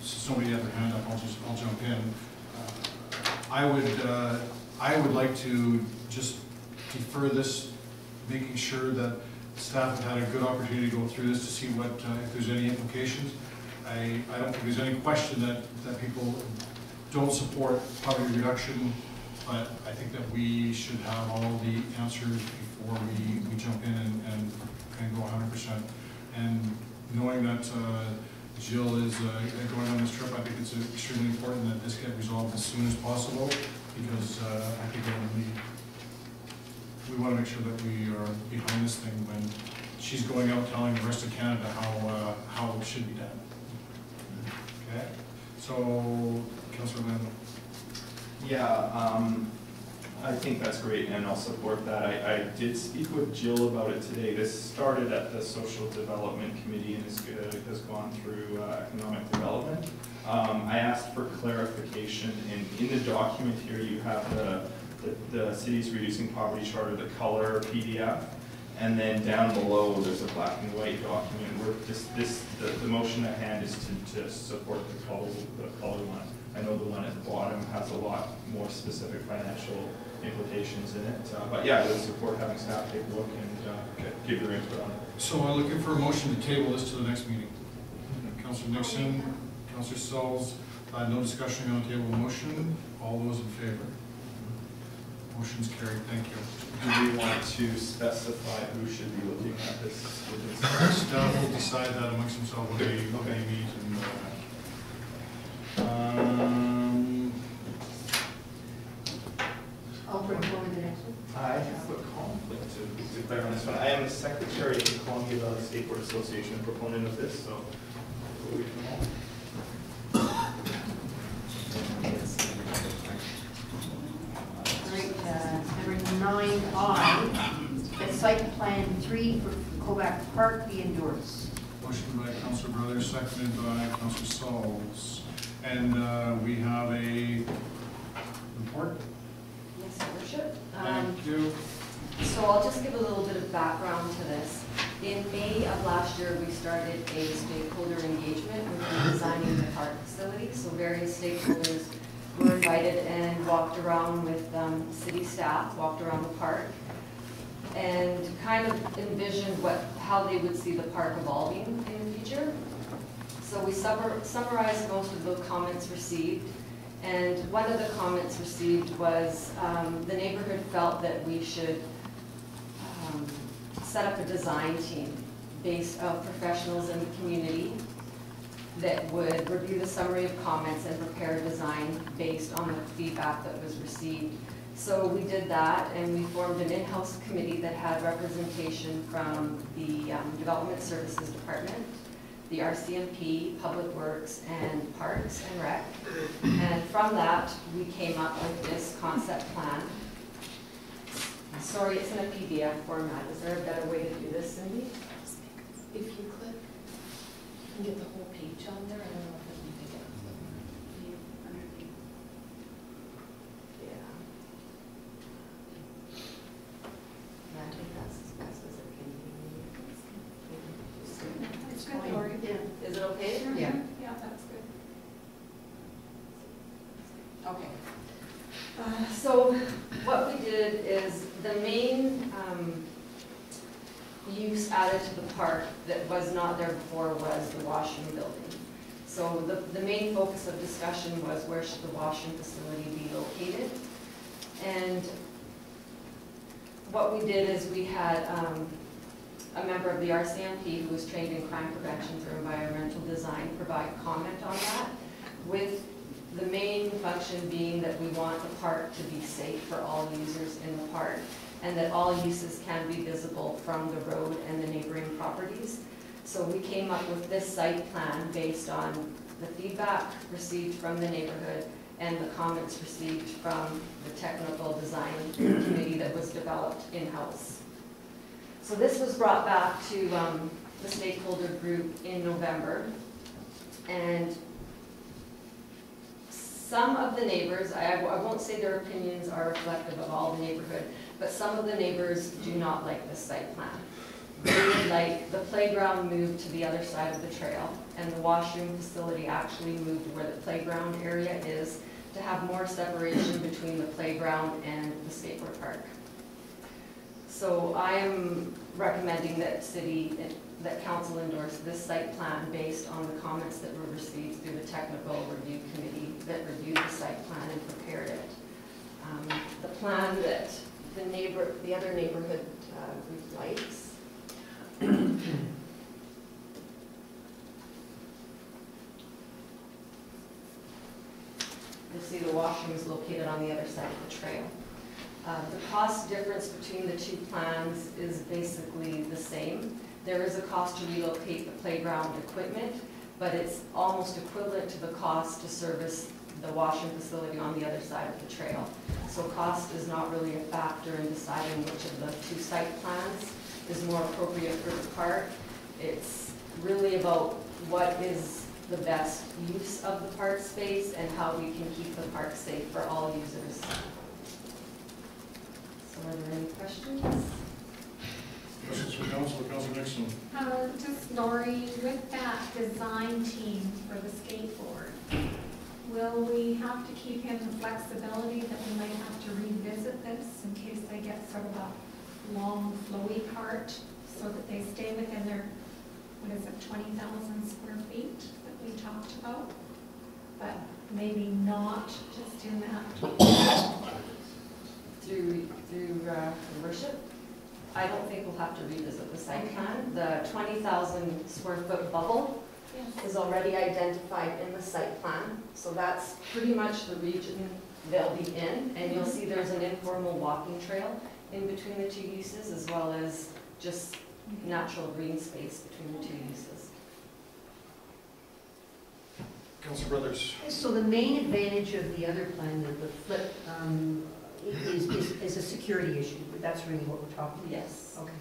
Since nobody had their hand up, I'll jump in. I would like to just defer this, making sure that staff have had a good opportunity to go through this to see what if there's any implications. I don't think there's any question that people don't support poverty reduction, but I think that we should have all the answers before we jump in and go 100%. And knowing that Jill is going on this trip, I think it's extremely important that this get resolved as soon as possible, because I think we want to make sure that we are behind this thing when she's going out telling the rest of Canada how it should be done. Okay, so Councilor Randall. Yeah, I think that's great, and I'll support that. I did speak with Jill about it today. This started at the Social Development Committee and has gone through Economic Development. I asked for clarification, and in the document here you have the city's reducing poverty charter, the color PDF, And then down below, there's a black and white document where the motion at hand is to support the color one. I know the one at the bottom has a lot more specific financial implications in it. But yeah, I would support having staff take a look and give their input on it. So I'm looking for a motion to table this to the next meeting. Councillor Nixon, Councillor Sells, no discussion on the table motion. All those in favor? Motion's carried, thank you. Do we want to specify who should be looking at this? Staff will decide that amongst themselves when they meet and I'll bring forward the next one. I have a conflict to declare on this one. I am the secretary of the Columbia Valley Skateboard Association, proponent of this, so we can all. Number 9I, the site plan 3 for Quebec Park be endorsed. motion by Councillor Brothers, seconded by Councillor Sauls. And we have a report. Yes, Your Worship. Thank you. So I'll just give a little bit of background to this. In May of last year, we started a stakeholder engagement with designing the park facility. So various stakeholders were invited and walked around with city staff, walked around the park, and kind of envisioned how they would see the park evolving in the future. So we summarized most of the comments received, and one of the comments received was the neighborhood felt that we should set up a design team based of professionals in the community that would review the summary of comments and prepare a design based on the feedback that was received. So we did that, and we formed an in-house committee that had representation from the Development Services Department, the RCMP, Public Works, and Parks and Rec. And from that, we came up with this concept plan. Sorry, it's in a PDF format. Is there a better way to do this, Cindy? If you click, you can get the whole page on there. I don't know if I can pick it up. Yeah. I think that's as best as it can be. It's good, Lori. Yeah. Is it okay? Yeah. Yeah, that's good. Okay. So what we did is the main use added to the park that was not there before was the washroom building. So the main focus of discussion was where should the washroom facility be located. And what we did is we had a member of the RCMP who was trained in crime prevention through environmental design provide comment on that, with the main function being that we want the park to be safe for all users in the park, and that all uses can be visible from the road and the neighboring properties. So we came up with this site plan based on the feedback received from the neighborhood and the comments received from the technical design committee that was developed in-house. So this was brought back to the stakeholder group in November, and some of the neighbors, I won't say their opinions are reflective of all the neighborhood, but some of the neighbors do not like this site plan. They would like the playground moved to the other side of the trail, and the washroom facility actually moved where the playground area is, to have more separation between the playground and the skateboard park. So I am recommending that council endorse this site plan based on the comments that were received through the technical review committee that reviewed the site plan and prepared it. The plan that the other neighborhood group likes. You'll see the washroom is located on the other side of the trail. The cost difference between the two plans is basically the same. There is a cost to relocate the playground equipment, but it's almost equivalent to the cost to service the washroom facility on the other side of the trail. So cost is not really a factor in deciding which of the two site plans is more appropriate for the park. It's really about what is the best use of the park space and how we can keep the park safe for all users. So are there any questions? from council. Councilor Nixon. Just Lori, with that design team for the skateboard, will we have to keep him the flexibility that we might have to revisit this in case they get sort of a long flowy part so that they stay within their, 20,000 square feet that we talked about? But maybe not just in that. Through your worship, I don't think we'll have to revisit the site plan. The 20,000 square foot bubble is already identified in the site plan. So that's pretty much the region they'll be in. And you'll see there's an informal walking trail in between the two uses, as well as just natural green space between the two uses. Councilor Brothers. So the main advantage of the other plan, the flip, is a security issue. That's really what we're talking about. Yes. Okay.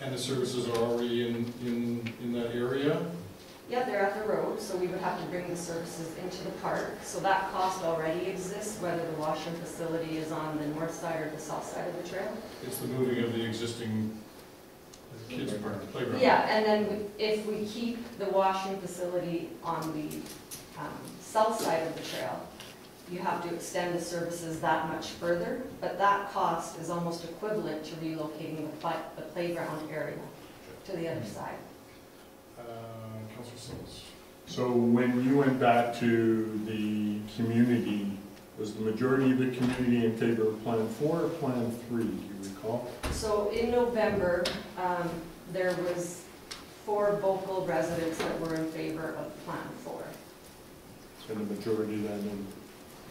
And the services are already in that area? Yeah, they're at the road, so we would have to bring the services into the park. So that cost already exists, whether the washroom facility is on the north side or the south side of the trail. It's the moving of the existing kids' park, playground. Yeah, and then if we keep the washroom facility on the south side of the trail, you have to extend the services that much further, but that cost is almost equivalent to relocating the playground area to the other side. Councilor Sills. So when you went back to the community, was the majority of the community in favor of Plan 4 or Plan 3, do you recall? So in November, there was 4 vocal residents that were in favor of Plan 4. And the majority then in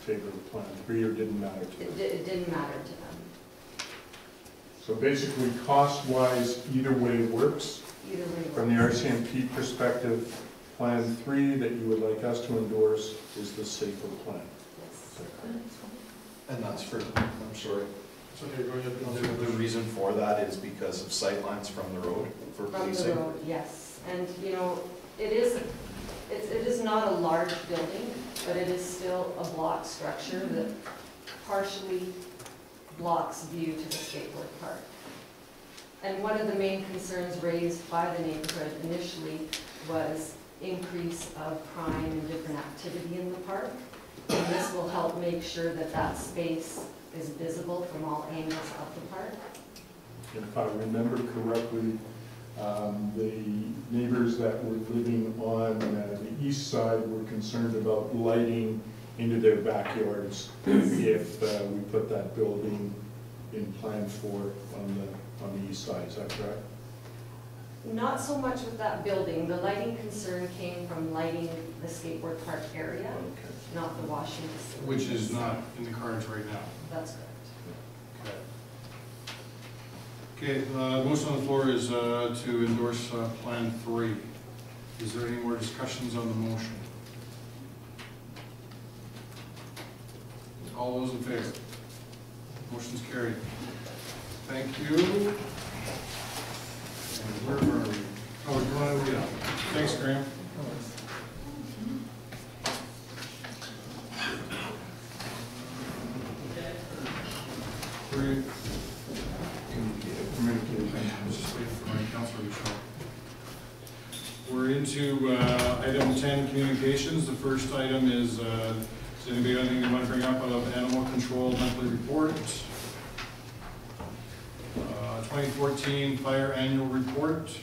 favor of Plan 3, or didn't matter to them? It didn't matter to them. So basically, cost-wise, either way works. Either way works. From the RCMP perspective, Plan 3 that you would like us to endorse is the safer plan. Yes. And that's for, I'm sorry, It's okay, go ahead. the reason for that is because of sightlines from the road for policing? From the road, yes. And, you know, it is not a large building, but it is still a block structure that partially blocks view to the skateboard park. And one of the main concerns raised by the neighborhood initially was increase of crime and different activity in the park. And this will help make sure that that space is visible from all angles of the park. And if I remember correctly, the neighbors that were living on the east side were concerned about lighting into their backyards if we put that building in Plan 4 on the east side. Is that correct? Not so much with that building. The lighting concern came from lighting the skateboard park area, not the washing facility. Which is not in the cards right now. That's correct. Okay, motion on the floor is to endorse Plan 3. Is there any more discussions on the motion? All those in favor? Motion's carried. Thank you. And where are we? Oh, you want to, yeah. Thanks, Graham. We're into item 10, communications. The first item is, does anybody have anything they want to bring up of animal control monthly report? 2014 fire annual report.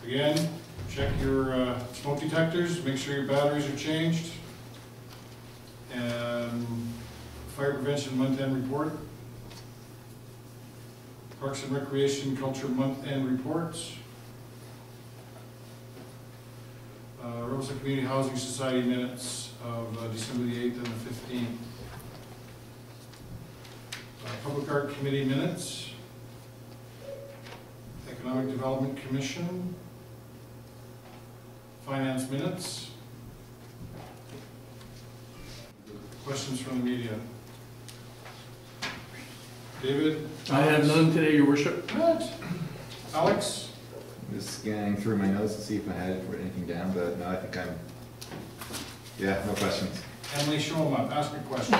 Again, check your smoke detectors, make sure your batteries are changed. And fire prevention month-end report. Parks and Recreation Culture month-end reports. Revelstoke Community Housing Society minutes of December the 8th and the 15th. Public Art Committee minutes. Economic Development Commission. Finance minutes. Questions from the media? David? I have none today, Your Worship. What? Alex? Just scanning through my notes to see if I had anything down, but no, I think I'm, yeah, no questions. Emily, show them up. Ask a question.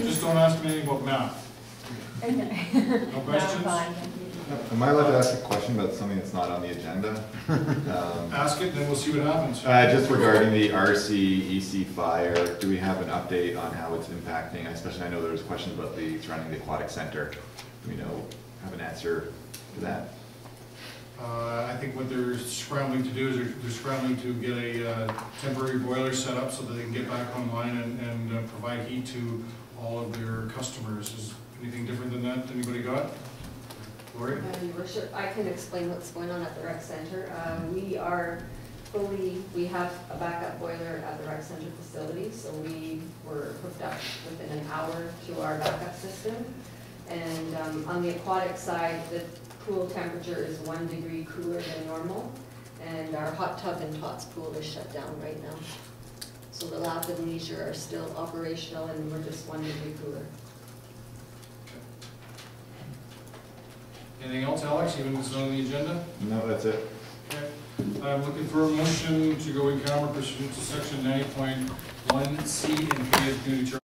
Just don't ask me anything about math. Okay. No questions? No, fine, thank you. Am I allowed to ask a question about something that's not on the agenda? Ask it, then we'll see what happens. Just regarding the RCEC fire, do we have an update on how it's impacting? Especially, I know there was questions about the surrounding the aquatic center. Do we have an answer to that? I think what they're scrambling to do is they're scrambling to get a temporary boiler set up so that they can get back online and provide heat to all of their customers. Is anything different than that? Anybody got? Lori? Your Worship, I can explain what's going on at the rec center. We have a backup boiler at the rec center facility, so we were hooked up within an hour to our backup system. And on the aquatic side, the pool temperature is 1 degree cooler than normal, and our hot tub and tots pool is shut down right now. So the lap and leisure are still operational, and we're just 1 degree cooler. Anything else, Alex, even if it's not on the agenda? No, that's it. Okay. I'm looking for a motion to go in camera pursuant to section 90.1C and K of Community Charter.